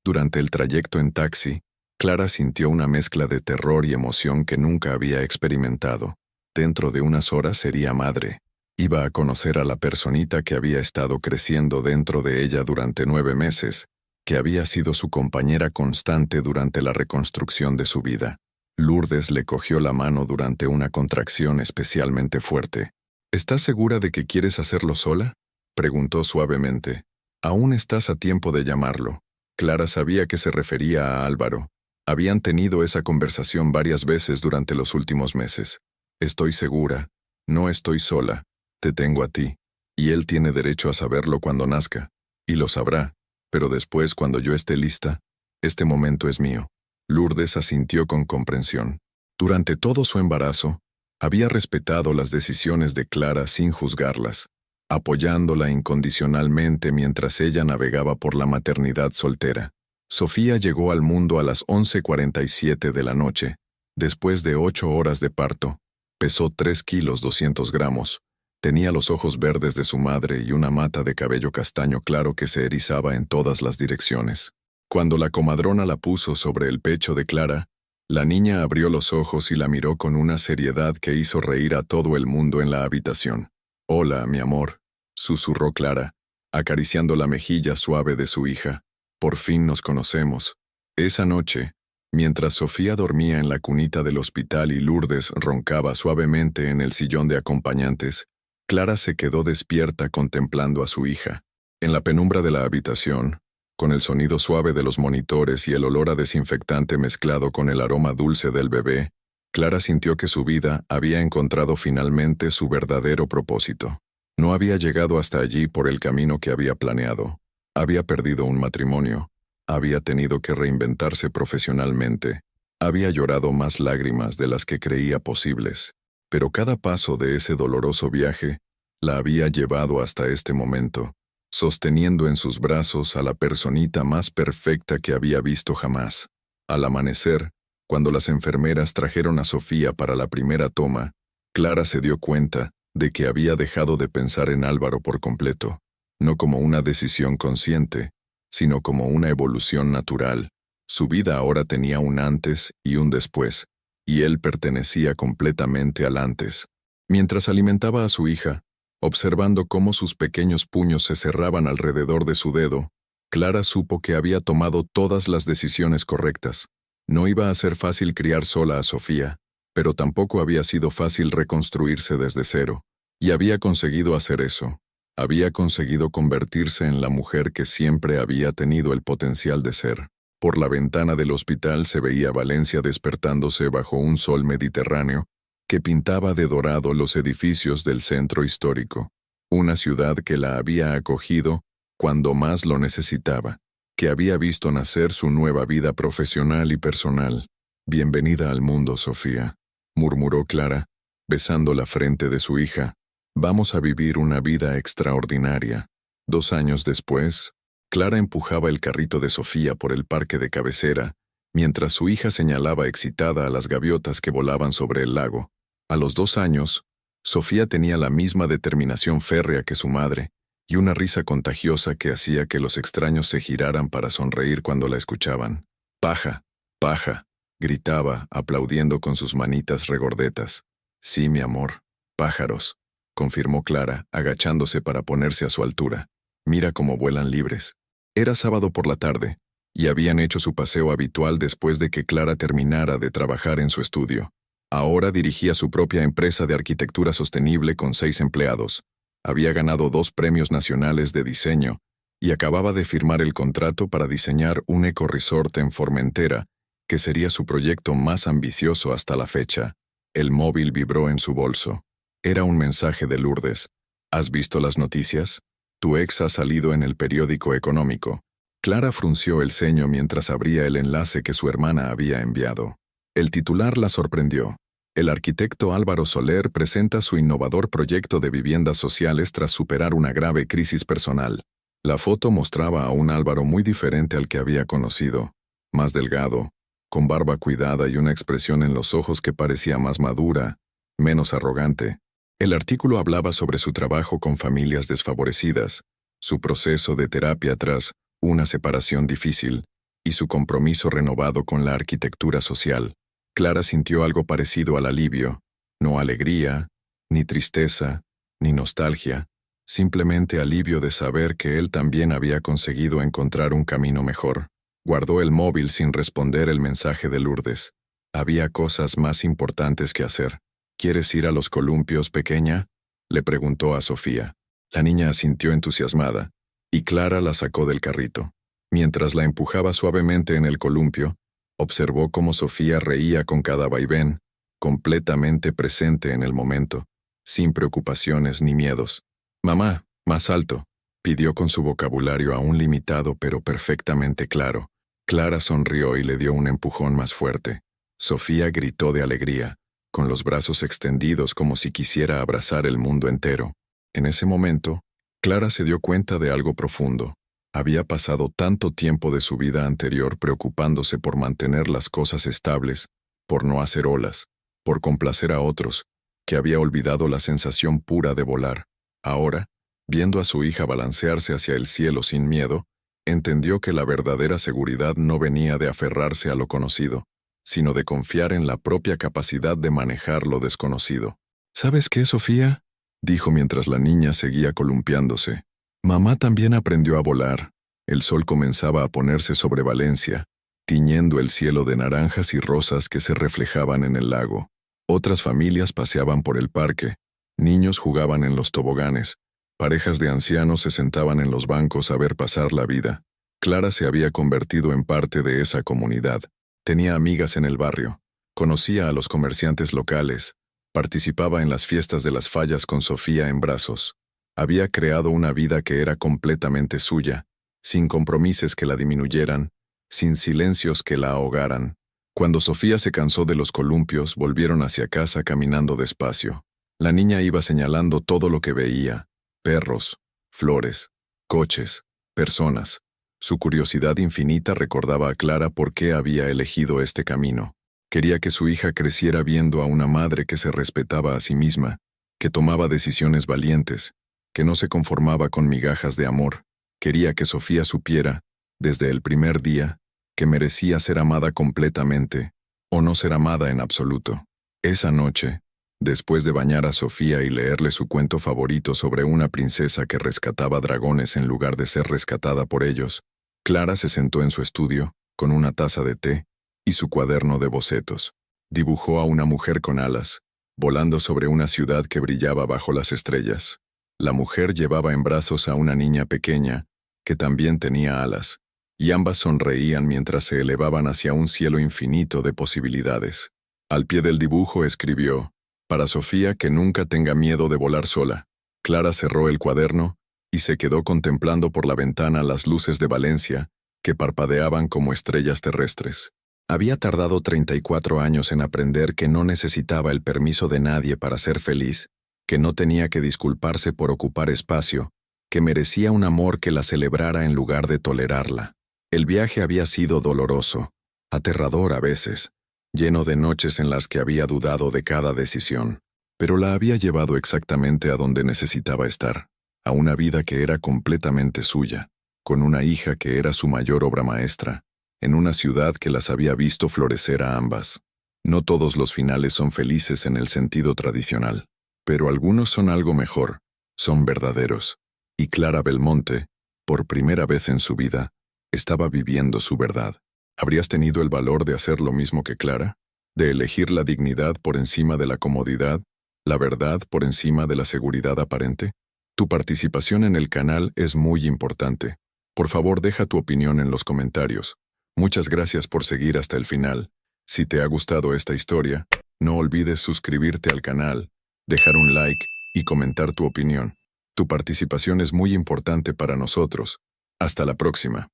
Durante el trayecto en taxi, Clara sintió una mezcla de terror y emoción que nunca había experimentado. Dentro de unas horas sería madre. Iba a conocer a la personita que había estado creciendo dentro de ella durante 9 meses, que había sido su compañera constante durante la reconstrucción de su vida. Lourdes le cogió la mano durante una contracción especialmente fuerte. «¿Estás segura de que quieres hacerlo sola?», preguntó suavemente. «Aún estás a tiempo de llamarlo». Clara sabía que se refería a Álvaro. Habían tenido esa conversación varias veces durante los últimos meses. «Estoy segura. No estoy sola. Te tengo a ti. Y él tiene derecho a saberlo cuando nazca. Y lo sabrá. Pero después, cuando yo esté lista, este momento es mío». Lourdes asintió con comprensión. Durante todo su embarazo, había respetado las decisiones de Clara sin juzgarlas, apoyándola incondicionalmente mientras ella navegaba por la maternidad soltera. Sofía llegó al mundo a las 11:47 de la noche, después de 8 horas de parto. Pesó 3 kilos 200 gramos. Tenía los ojos verdes de su madre y una mata de cabello castaño claro que se erizaba en todas las direcciones. Cuando la comadrona la puso sobre el pecho de Clara, la niña abrió los ojos y la miró con una seriedad que hizo reír a todo el mundo en la habitación. «Hola, mi amor», susurró Clara, acariciando la mejilla suave de su hija. «Por fin nos conocemos». Esa noche, mientras Sofía dormía en la cunita del hospital y Lourdes roncaba suavemente en el sillón de acompañantes, Clara se quedó despierta contemplando a su hija. En la penumbra de la habitación, con el sonido suave de los monitores y el olor a desinfectante mezclado con el aroma dulce del bebé, Clara sintió que su vida había encontrado finalmente su verdadero propósito. No había llegado hasta allí por el camino que había planeado. Había perdido un matrimonio. Había tenido que reinventarse profesionalmente. Había llorado más lágrimas de las que creía posibles. Pero cada paso de ese doloroso viaje la había llevado hasta este momento, sosteniendo en sus brazos a la personita más perfecta que había visto jamás. Al amanecer, cuando las enfermeras trajeron a Sofía para la primera toma, Clara se dio cuenta de que había dejado de pensar en Álvaro por completo, no como una decisión consciente, sino como una evolución natural. Su vida ahora tenía un antes y un después, y él pertenecía completamente al antes. Mientras alimentaba a su hija, observando cómo sus pequeños puños se cerraban alrededor de su dedo, Clara supo que había tomado todas las decisiones correctas. No iba a ser fácil criar sola a Sofía, pero tampoco había sido fácil reconstruirse desde cero. Y había conseguido hacer eso. Había conseguido convertirse en la mujer que siempre había tenido el potencial de ser. Por la ventana del hospital se veía Valencia despertándose bajo un sol mediterráneo que pintaba de dorado los edificios del centro histórico. Una ciudad que la había acogido cuando más lo necesitaba, que había visto nacer su nueva vida profesional y personal. «Bienvenida al mundo, Sofía», murmuró Clara, besando la frente de su hija. «Vamos a vivir una vida extraordinaria». 2 años después, Clara empujaba el carrito de Sofía por el parque de cabecera, mientras su hija señalaba excitada a las gaviotas que volaban sobre el lago. A los 2 años, Sofía tenía la misma determinación férrea que su madre, y una risa contagiosa que hacía que los extraños se giraran para sonreír cuando la escuchaban. «Paja, paja», gritaba, aplaudiendo con sus manitas regordetas. «Sí, mi amor, pájaros», confirmó Clara, agachándose para ponerse a su altura. «Mira cómo vuelan libres». Era sábado por la tarde, y habían hecho su paseo habitual después de que Clara terminara de trabajar en su estudio. Ahora dirigía su propia empresa de arquitectura sostenible con 6 empleados. Había ganado 2 premios nacionales de diseño y acababa de firmar el contrato para diseñar un ecoresort en Formentera, que sería su proyecto más ambicioso hasta la fecha. El móvil vibró en su bolso. Era un mensaje de Lourdes. «¿Has visto las noticias? Tu ex ha salido en el periódico económico». Clara frunció el ceño mientras abría el enlace que su hermana había enviado. El titular la sorprendió. El arquitecto Álvaro Soler presenta su innovador proyecto de viviendas sociales tras superar una grave crisis personal. La foto mostraba a un Álvaro muy diferente al que había conocido, más delgado, con barba cuidada y una expresión en los ojos que parecía más madura, menos arrogante. El artículo hablaba sobre su trabajo con familias desfavorecidas, su proceso de terapia tras una separación difícil y su compromiso renovado con la arquitectura social. Clara sintió algo parecido al alivio, no alegría, ni tristeza, ni nostalgia, simplemente alivio de saber que él también había conseguido encontrar un camino mejor. Guardó el móvil sin responder el mensaje de Lourdes. Había cosas más importantes que hacer. «¿Quieres ir a los columpios, pequeña?», le preguntó a Sofía. La niña asintió entusiasmada, y Clara la sacó del carrito. Mientras la empujaba suavemente en el columpio, observó cómo Sofía reía con cada vaivén, completamente presente en el momento, sin preocupaciones ni miedos. «Mamá, más alto», pidió con su vocabulario aún limitado pero perfectamente claro. Clara sonrió y le dio un empujón más fuerte. Sofía gritó de alegría, con los brazos extendidos como si quisiera abrazar el mundo entero. En ese momento, Clara se dio cuenta de algo profundo. Había pasado tanto tiempo de su vida anterior preocupándose por mantener las cosas estables, por no hacer olas, por complacer a otros, que había olvidado la sensación pura de volar. Ahora, viendo a su hija balancearse hacia el cielo sin miedo, entendió que la verdadera seguridad no venía de aferrarse a lo conocido, sino de confiar en la propia capacidad de manejar lo desconocido. «¿Sabes qué, Sofía?», dijo mientras la niña seguía columpiándose. «Mamá también aprendió a volar». El sol comenzaba a ponerse sobre Valencia, tiñendo el cielo de naranjas y rosas que se reflejaban en el lago. Otras familias paseaban por el parque, niños jugaban en los toboganes, parejas de ancianos se sentaban en los bancos a ver pasar la vida. Clara se había convertido en parte de esa comunidad. Tenía amigas en el barrio, conocía a los comerciantes locales, participaba en las fiestas de las fallas con Sofía en brazos. Había creado una vida que era completamente suya, sin compromisos que la diminuyeran, sin silencios que la ahogaran. Cuando Sofía se cansó de los columpios, volvieron hacia casa caminando despacio. La niña iba señalando todo lo que veía: perros, flores, coches, personas. Su curiosidad infinita recordaba a Clara por qué había elegido este camino. Quería que su hija creciera viendo a una madre que se respetaba a sí misma, que tomaba decisiones valientes, que no se conformaba con migajas de amor. Quería que Sofía supiera, desde el primer día, que merecía ser amada completamente, o no ser amada en absoluto. Esa noche, después de bañar a Sofía y leerle su cuento favorito sobre una princesa que rescataba dragones en lugar de ser rescatada por ellos, Clara se sentó en su estudio, con una taza de té y su cuaderno de bocetos. Dibujó a una mujer con alas, volando sobre una ciudad que brillaba bajo las estrellas. La mujer llevaba en brazos a una niña pequeña, que también tenía alas, y ambas sonreían mientras se elevaban hacia un cielo infinito de posibilidades. Al pie del dibujo escribió: «Para Sofía, que nunca tenga miedo de volar sola». Clara cerró el cuaderno y se quedó contemplando por la ventana las luces de Valencia, que parpadeaban como estrellas terrestres. Había tardado 34 años en aprender que no necesitaba el permiso de nadie para ser feliz, que no tenía que disculparse por ocupar espacio, que merecía un amor que la celebrara en lugar de tolerarla. El viaje había sido doloroso, aterrador a veces, lleno de noches en las que había dudado de cada decisión, pero la había llevado exactamente a donde necesitaba estar, a una vida que era completamente suya, con una hija que era su mayor obra maestra, en una ciudad que las había visto florecer a ambas. No todos los finales son felices en el sentido tradicional, pero algunos son algo mejor, son verdaderos. Y Clara Belmonte, por primera vez en su vida, estaba viviendo su verdad. ¿Habrías tenido el valor de hacer lo mismo que Clara? ¿De elegir la dignidad por encima de la comodidad, la verdad por encima de la seguridad aparente? Tu participación en el canal es muy importante. Por favor, deja tu opinión en los comentarios. Muchas gracias por seguir hasta el final. Si te ha gustado esta historia, no olvides suscribirte al canal, dejar un like y comentar tu opinión. Tu participación es muy importante para nosotros. Hasta la próxima.